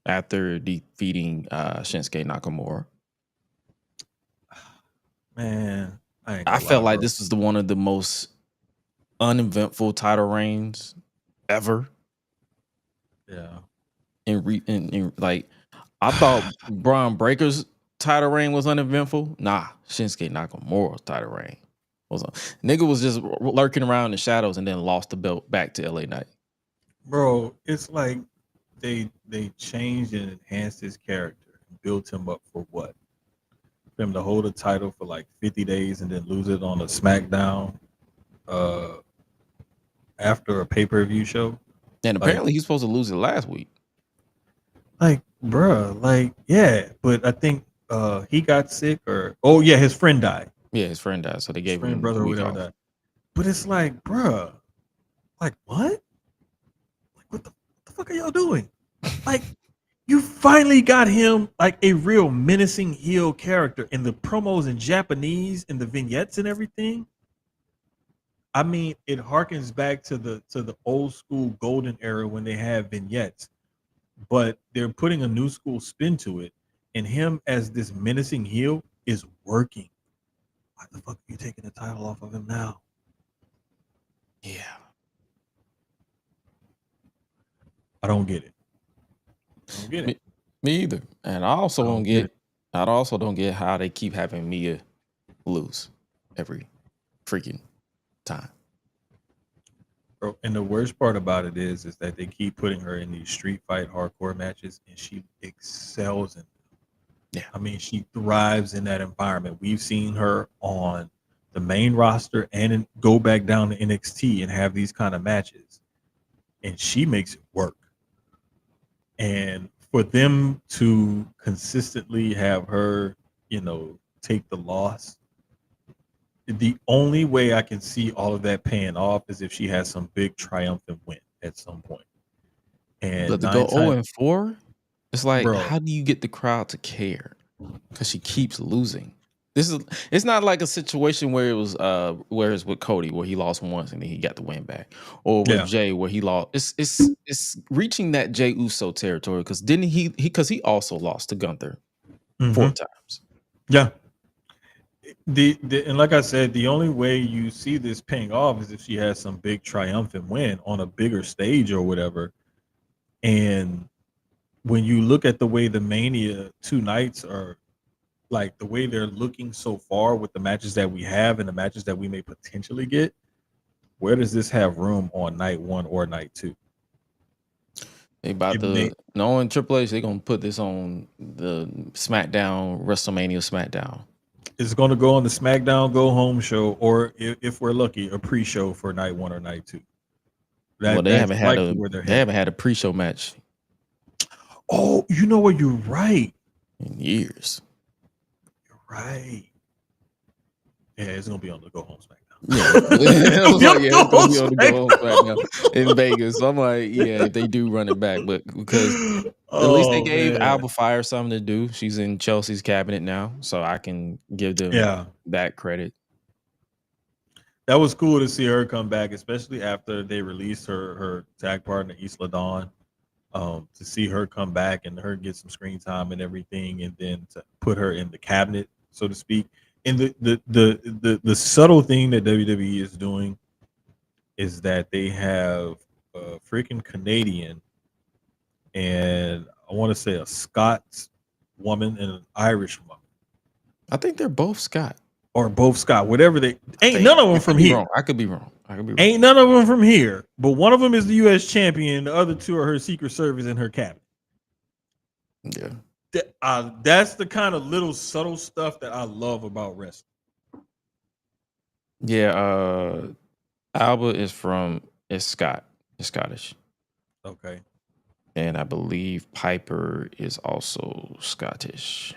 after defeating Shinsuke Nakamura. Man, I felt like this was one of the most uneventful title reigns ever. Yeah. In like, I thought Braun Breaker's title reign was uneventful. Nah, Shinsuke Nakamura's title reign was nigga was just lurking around in the shadows and then lost the belt back to LA Knight. Bro, it's like they changed and enhanced his character and built him up for what? For him to hold a title for like 50 days and then lose it on a SmackDown after a pay-per-view show. And apparently he's supposed to lose it last week. Like, bruh, like, yeah, but I think he got sick his friend died. Yeah, his friend died, so they gave him brother a or week whatever off. died. But it's like, bruh, like what? Like what the fuck are y'all doing? Like, you finally got him like a real menacing heel character in the promos in Japanese and the vignettes and everything. I mean, it harkens back to the old school golden era when they had vignettes, but they're putting a new school spin to it, and him as this menacing heel is working. Why the fuck are you taking the title off of him now? Yeah. I don't get it. I don't get it. Me either. And I also don't get how they keep having Mia lose every freaking time. Bro, and the worst part about it is that they keep putting her in these street fight hardcore matches and she excels in them. Yeah. I mean, she thrives in that environment. We've seen her on the main roster and go back down to NXT and have these kind of matches. And she makes it work. And for them to consistently have her, take the loss, the only way I can see all of that paying off is if she has some big triumphant win at some point. And But to go 0-4, it's like, bro, how do you get the crowd to care? Because she keeps losing. It's not like a situation where it was it's with Cody where he lost once and then he got the win back, or with Jay where he lost. It's reaching that Jay Uso territory because he also lost to Gunther 4 times. Yeah. And like I said, the only way you see this paying off is if she has some big triumphant win on a bigger stage or whatever. And when you look at the way the Mania 2 nights are, like the way they're looking so far with the matches that we have and the matches that we may potentially get, where does this have room on night 1 or night 2? They about to knowing Triple H, they're gonna put this on the SmackDown, WrestleMania SmackDown. It's going to go on the SmackDown Go Home show, or if we're lucky, a pre-show for night 1 or night 2. Well, they haven't had a pre-show match. Oh, you know what? You're right. In years. You're right. Yeah, it's gonna be on the Go Home SmackDown. Yeah, it's gonna be on the Go Home SmackDown in Vegas. So I'm like, yeah, if they do run it back, but because at least they gave Alba Fire something to do. She's in Chelsea's cabinet now, so I can give them that credit. That was cool to see her come back, especially after they released her tag partner Isla Dawn. To see her come back and her get some screen time and everything, and then to put her in the cabinet, so to speak. And the subtle thing that WWE is doing is that they have a freaking Canadian and I want to say a Scots woman and an Irish woman. I think they're both Scott. Or both Scott, whatever they ain't. None of them from here. I could be wrong. Ain't none of them from here. But one of them is the U.S. champion. The other two are her Secret Service and her cabinet. Yeah, that's the kind of little subtle stuff that I love about wrestling. Yeah, Alba is Scottish. Okay. And I believe Piper is also Scottish.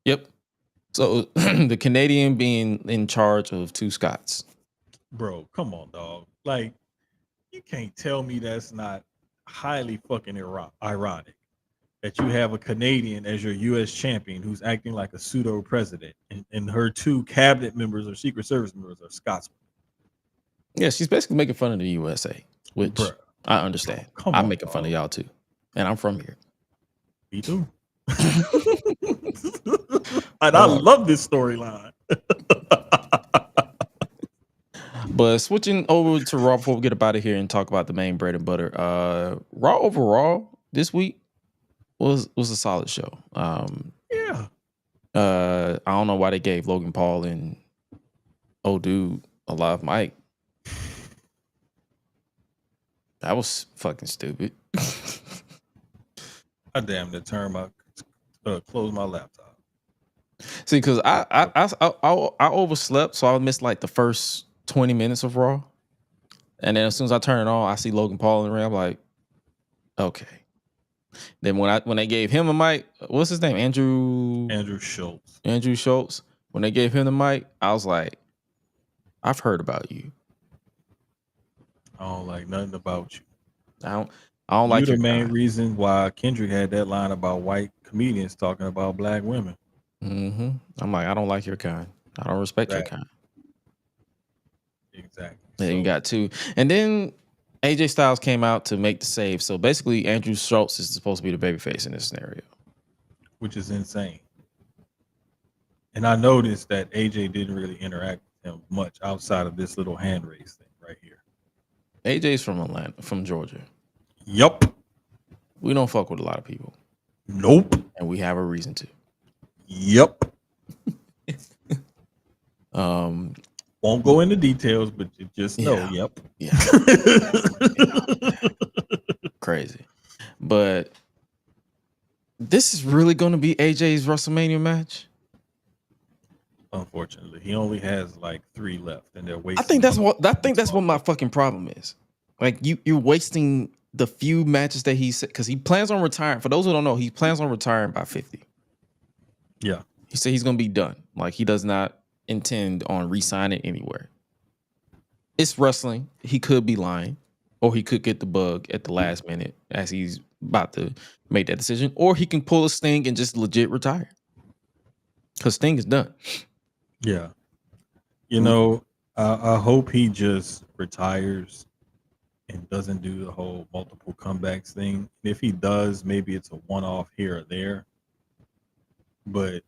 Yep. So the Canadian being in charge of two Scots. Bro, come on, dog. Like, you can't tell me that's not highly fucking ironic that you have a Canadian as your U.S. champion who's acting like a pseudo president, and her two cabinet members or Secret Service members are Scotsmen. Yeah, she's basically making fun of the USA, which I understand. I'm making fun of y'all too, and I'm from here. Me too. And I love this storyline. But switching over to Raw before we get up out of here and talk about the main bread and butter. Raw overall this week was a solid show. Yeah. I don't know why they gave Logan Paul and dude a live mic. That was fucking stupid. I damn the term I close my laptop. See, because I overslept, so I missed like the first 20 minutes of Raw. And then as soon as I turn it on, I see Logan Paul in the ring. I'm like, okay. Then when they gave him a mic, what's his name? Andrew Schultz. When they gave him the mic, I was like, I've heard about you. I don't like nothing about you. I don't like the main reason why Kendrick had that line about white comedians talking about black women. Mm-hmm. I'm like, I don't like your kind. I don't respect your kind. Exactly. Then you got two. And then AJ Styles came out to make the save. So basically, Andrew Schultz is supposed to be the babyface in this scenario. Which is insane. And I noticed that AJ didn't really interact with him much outside of this little hand raise thing right here. AJ's from Atlanta, from Georgia. Yup. We don't fuck with a lot of people. Nope. And we have a reason to. Yep. Won't go into details, but you just know. Yep. Yeah. Crazy. But this is really going to be AJ's WrestleMania match? Unfortunately, he only has like 3 left, and they're wasting. I think that's what my fucking problem is. Like you're wasting the few matches that he said, because he plans on retiring. For those who don't know, he plans on retiring by 50. Yeah. He said he's going to be done. Like he does not intend on re-signing anywhere. It's wrestling. He could be lying, or he could get the bug at the last minute as he's about to make that decision, or he can pull a Sting and just legit retire. Because Sting is done. Yeah. You know, I hope he just retires and doesn't do the whole multiple comebacks thing. If he does, maybe it's a one-off here or there. But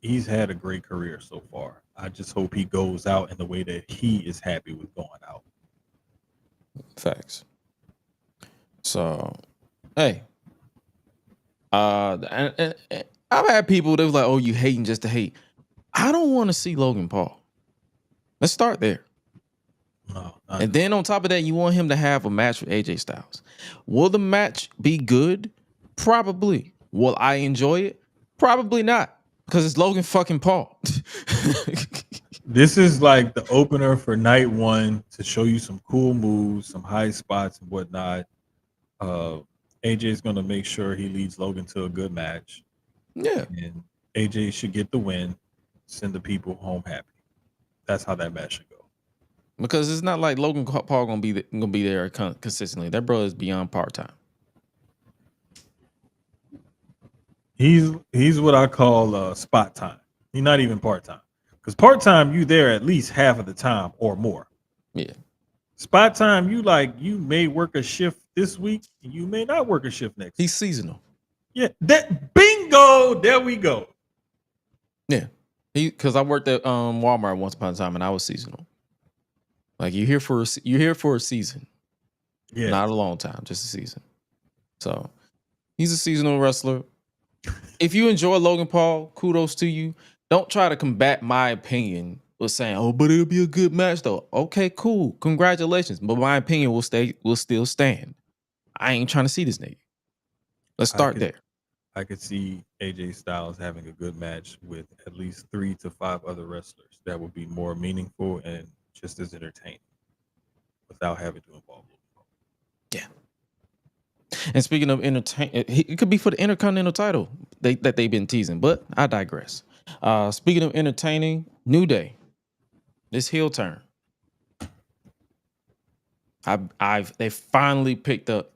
he's had a great career so far. I just hope he goes out in the way that he is happy with going out. Facts. So, hey, and I've had people that was like, "Oh, you hating just to hate." I don't want to see Logan Paul. Let's start there. No, And then on top of that, you want him to have a match with AJ Styles. Will the match be good? Probably. Will I enjoy it? Probably not, because it's Logan fucking Paul. this is like the opener for night one to show you some cool moves, some high spots and whatnot. AJ is going to make sure he leads Logan to a good match. Yeah. And AJ should get the win, send the people home happy. That's how that match should go. Because it's not like Logan Paul gonna be there consistently. That brother is beyond part time. He's what I call spot time. He's not even part time. Because part time, you there at least half of the time or more. Yeah. Spot time, you may work a shift this week and you may not work a shift next. He's seasonal. Yeah, that bingo. There we go. Yeah, because I worked at Walmart once upon a time and I was seasonal. Like you're here for a season, Yeah, not a long time, just a season. So he's a seasonal wrestler. If you enjoy Logan Paul, kudos to you. Don't try to combat my opinion with saying, "Oh, but it'll be a good match, though." Okay, cool, congratulations. But my opinion will still stand. I ain't trying to see this nigga. Let's start there. I could see AJ Styles having a good match with at least 3 to 5 other wrestlers that would be more meaningful and just as entertaining without having to involve Logan Paul. Yeah. And speaking of it could be for the Intercontinental title that they've been teasing, but I digress. Speaking of entertaining, New Day, this heel turn. They finally picked up.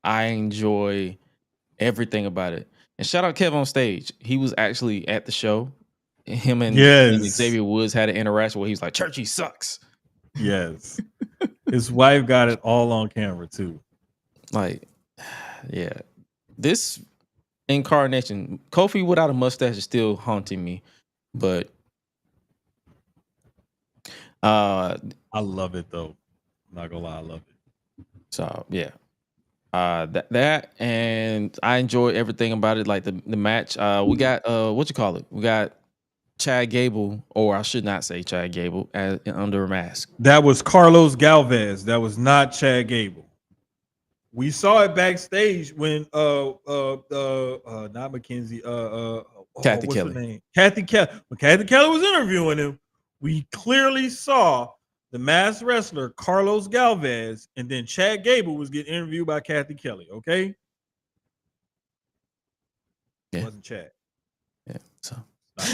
I enjoy everything about it. And shout out Kev on stage. He was actually at the show. Him and Xavier Woods had an interaction where he was like, "Churchy sucks." Yes. His wife got it all on camera too. Like, yeah. This incarnation, Kofi without a mustache is still haunting me. But I love it though. I'm not gonna lie, I love it. So yeah. That and I enjoy everything about it. Like the match. We got what you call it? We got Chad Gable, or I should not say Chad Gable, under a mask. That was Carlos Galvez. That was not Chad Gable. We saw it backstage when not Mackenzie, Kathy what's Kelly. her name? Kathy Kelly. When Kathy Kelly was interviewing him, we clearly saw the masked wrestler Carlos Galvez, and then Chad Gable was getting interviewed by Kathy Kelly. Okay, Yeah. It wasn't Chad. Yeah. So,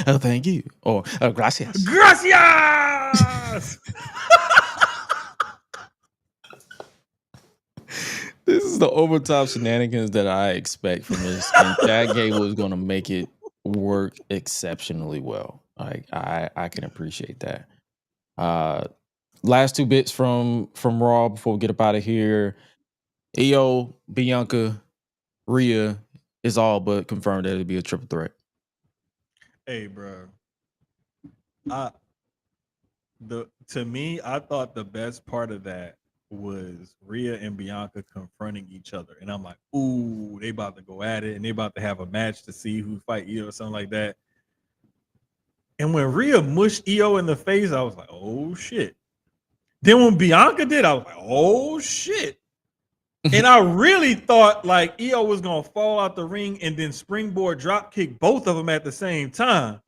oh, thank you. Or gracias. Gracias. This is the overtop shenanigans that I expect from this, and Chad Gable is going to make it work exceptionally well. Like I can appreciate that. Last 2 bits from Raw before we get up out of here. Io, Bianca, Rhea is all but confirmed that it'll be a triple threat. Hey, bro. To me, I thought the best part of that was Rhea and Bianca confronting each other, and I'm like, ooh, they about to go at it, and they about to have a match to see who fight Io or something like that. And when Rhea mushed Io in the face, I was like, oh shit. Then when Bianca did, I was like, oh shit. And I really thought like Io was gonna fall out the ring and then springboard drop kick both of them at the same time.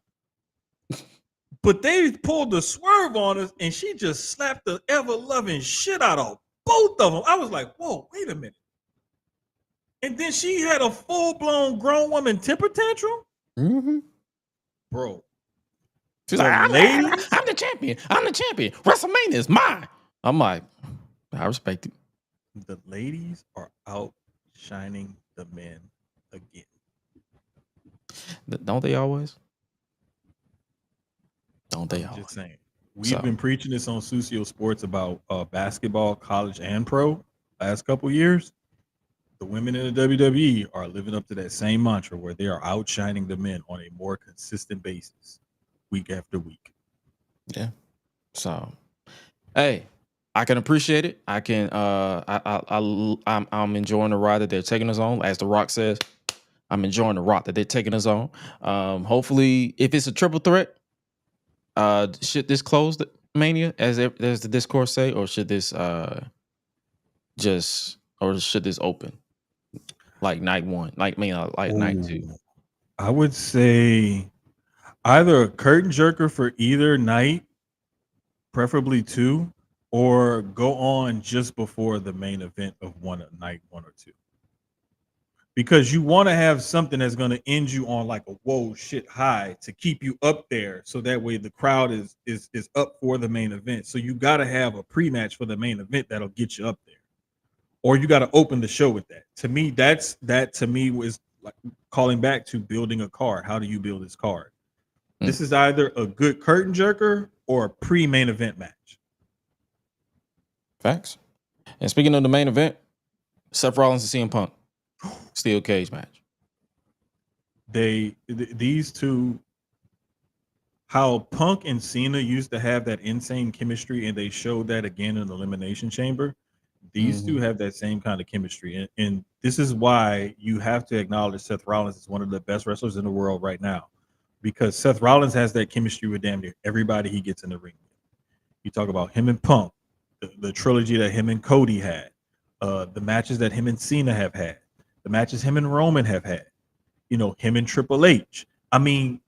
But they pulled the swerve on us, and she just slapped the ever-loving shit out of both of them. I was like, whoa, wait a minute. And then she had a full-blown grown woman temper tantrum? Mm-hmm. Bro. She's like, I'm the champion. I'm the champion. WrestleMania is mine. I'm like, I respect it. The ladies are outshining the men again. Don't they always? Don't they always? Just saying. We've been preaching this on Susio Sports about basketball, college and pro last couple years. the women in the WWE are living up to that same mantra where they are outshining the men on a more consistent basis, week after week. Yeah. So, hey, I can appreciate it. I can. I'm enjoying the ride that they're taking us on. As The Rock says, I'm enjoying the rock that they're taking us on. Hopefully, if it's a triple threat, should this close the Mania as the discourse say, or should this should this open like night one, like night two? Ooh, I would say either a curtain jerker for either night, preferably two, or go on just before the main event of night one or two. Because you want to have something that's going to end you on like a whoa shit high to keep you up there, so that way the crowd is up for the main event. So you got to have a pre-match for the main event that'll get you up there, or you got to open the show with that. To me, that to me was like calling back to building a card. How do you build this card? This is either a good curtain jerker or a pre-main event match. Facts. And speaking of the main event, Seth Rollins and CM Punk. Steel cage match. These two, how Punk and Cena used to have that insane chemistry, and they showed that again in the Elimination Chamber. These two have that same kind of chemistry, and this is why you have to acknowledge Seth Rollins is one of the best wrestlers in the world right now, because Seth Rollins has that chemistry with damn near everybody he gets in the ring. You talk about him and Punk, the trilogy that him and Cody had, the matches that him and Cena have had, the matches him and Roman have had, him and Triple H. I mean,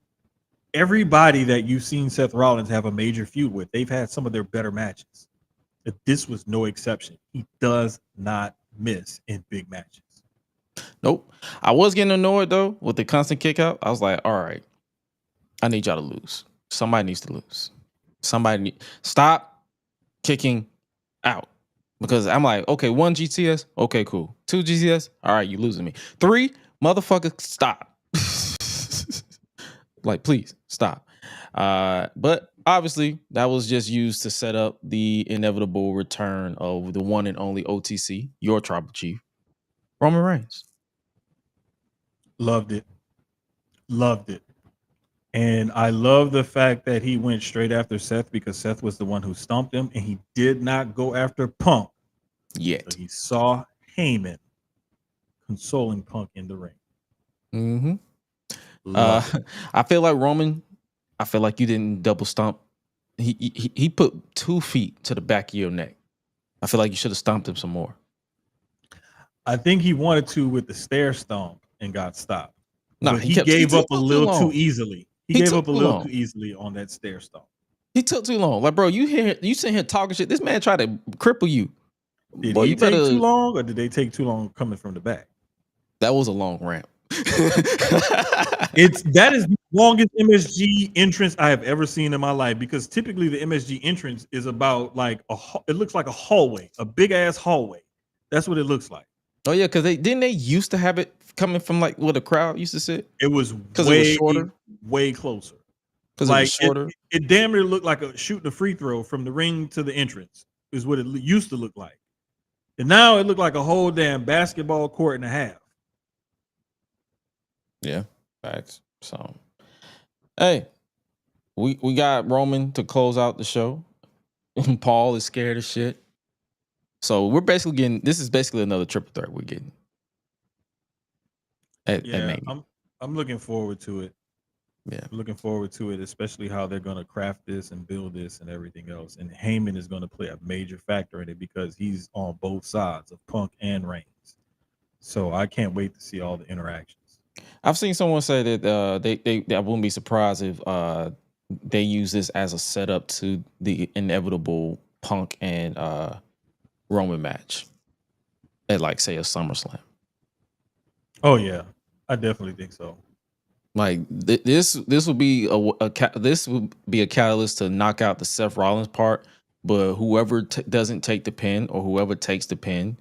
everybody that you've seen Seth Rollins have a major feud with, they've had some of their better matches. But this was no exception. He does not miss in big matches. Nope. I was getting annoyed though with the constant kick out. I was like, all right, I need y'all to lose. Somebody needs to lose. Stop kicking out. Because I'm like, okay, 1 GTS, okay, cool. 2 GTS, all right, you losing me. 3, motherfucker, stop. Like, please stop. But obviously, that was just used to set up the inevitable return of the one and only OTC, your tribal chief, Roman Reigns. Loved it. And I love the fact that he went straight after Seth, because Seth was the one who stomped him, and he did not go after Punk yet. So he saw Heyman consoling Punk in the ring. I feel like Roman, I feel like you didn't double stomp. He put 2 feet to the back of your neck. I feel like you should have stomped him some more. I think he wanted to with the stair stomp and got stopped. No, but he gave up a little too easily. He gave up a little too easily on that stair stomp. He took too long. Like, bro, you sitting here talking shit. This man tried to cripple you. Did he take too long, or did they take too long coming from the back? That was a long ramp. That is the longest MSG entrance I have ever seen in my life, because typically the MSG entrance is about like it looks like a hallway, a big ass hallway. That's what it looks like. Oh yeah, because they used to have it coming from like where the crowd used to sit. It was because it was shorter, way closer. Because like, it was shorter. It damn near looked like shooting a free throw from the ring to the entrance is what it used to look like. And now it looked like a whole damn basketball court and a half. Yeah, facts. So, hey, we got Roman to close out the show. Paul is scared as shit. So we're basically getting. This is basically another triple threat we're getting. I'm looking forward to it. Yeah, I'm looking forward to it, especially how they're going to craft this and build this and everything else. And Heyman is going to play a major factor in it because he's on both sides of Punk and Reigns. So I can't wait to see all the interactions. I've seen someone say that I wouldn't be surprised if they use this as a setup to the inevitable Punk and Roman match at, like, say, a SummerSlam. Oh yeah, I definitely think so. Like this would be a catalyst to knock out the Seth Rollins part, but whoever doesn't take the pin or whoever takes the pin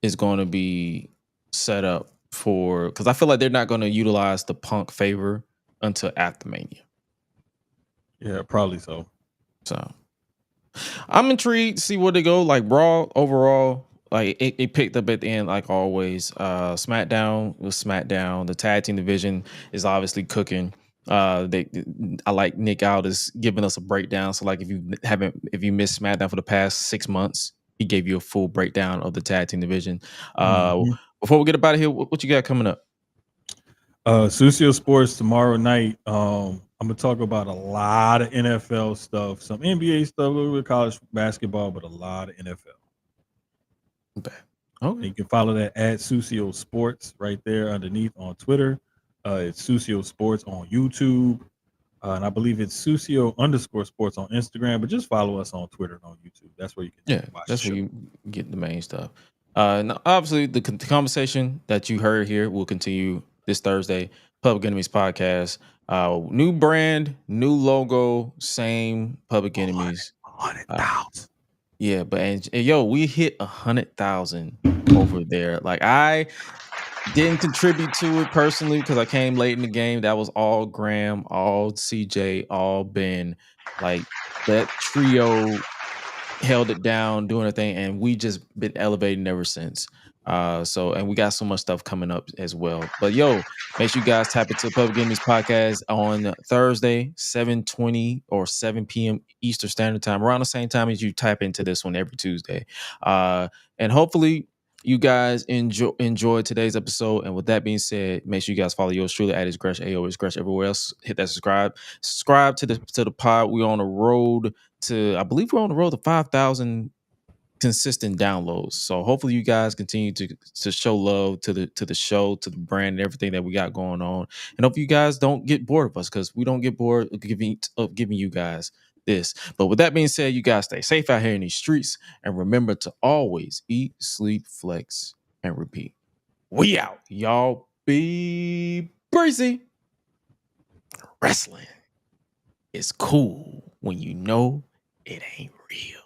is going to be set up for, because I feel like they're not going to utilize the Punk favor until after Mania. Yeah, probably so. So I'm intrigued to see where they go. Like, Raw overall, like it picked up at the end, like always. SmackDown was SmackDown. The tag team division is obviously cooking. I like Nick Aldis giving us a breakdown. So like if you missed SmackDown for the past 6 months, he gave you a full breakdown of the tag team division. Mhm. Before we get up out of here, what you got coming up? Susio Sports tomorrow night. I'm gonna talk about a lot of NFL stuff, some NBA stuff, a little bit of college basketball, but a lot of NFL. Okay. You can follow that at Susio Sports right there underneath on Twitter. It's Susio Sports on YouTube. And I believe it's Susio_sports on Instagram, but just follow us on Twitter and on YouTube. That's where you can watch That's the where show. you get the main stuff. Now, obviously, the conversation that you heard here will continue this Thursday. Public Enemies podcast. New brand, new logo, same Public Enemies. 100,000. Yeah, but and yo, we hit 100,000 over there. Like I didn't contribute to it personally because I came late in the game. That was all Graham, all CJ, all Ben. Like that trio held it down, doing a thing, and we just been elevating ever since. And we got so much stuff coming up as well. But yo, make sure you guys tap into the Public Enemies podcast on Thursday, 7:20 or 7 p.m. Eastern Standard Time, around the same time as you type into this one every Tuesday. And hopefully you guys enjoyed today's episode. And with that being said, make sure you guys follow yours truly at is Gresh, AO is Gresh everywhere else. Hit that subscribe to the pod. We're on the road I believe we're on the road to 5,000 consistent downloads. So hopefully you guys continue to show love to the show, to the brand, and everything that we got going on. And hope you guys don't get bored of us, because we don't get bored of giving you guys this. But with that being said, you guys stay safe out here in these streets, and remember to always eat, sleep, flex, and repeat. We out. Y'all be breezy. Wrestling is cool when you know it ain't real.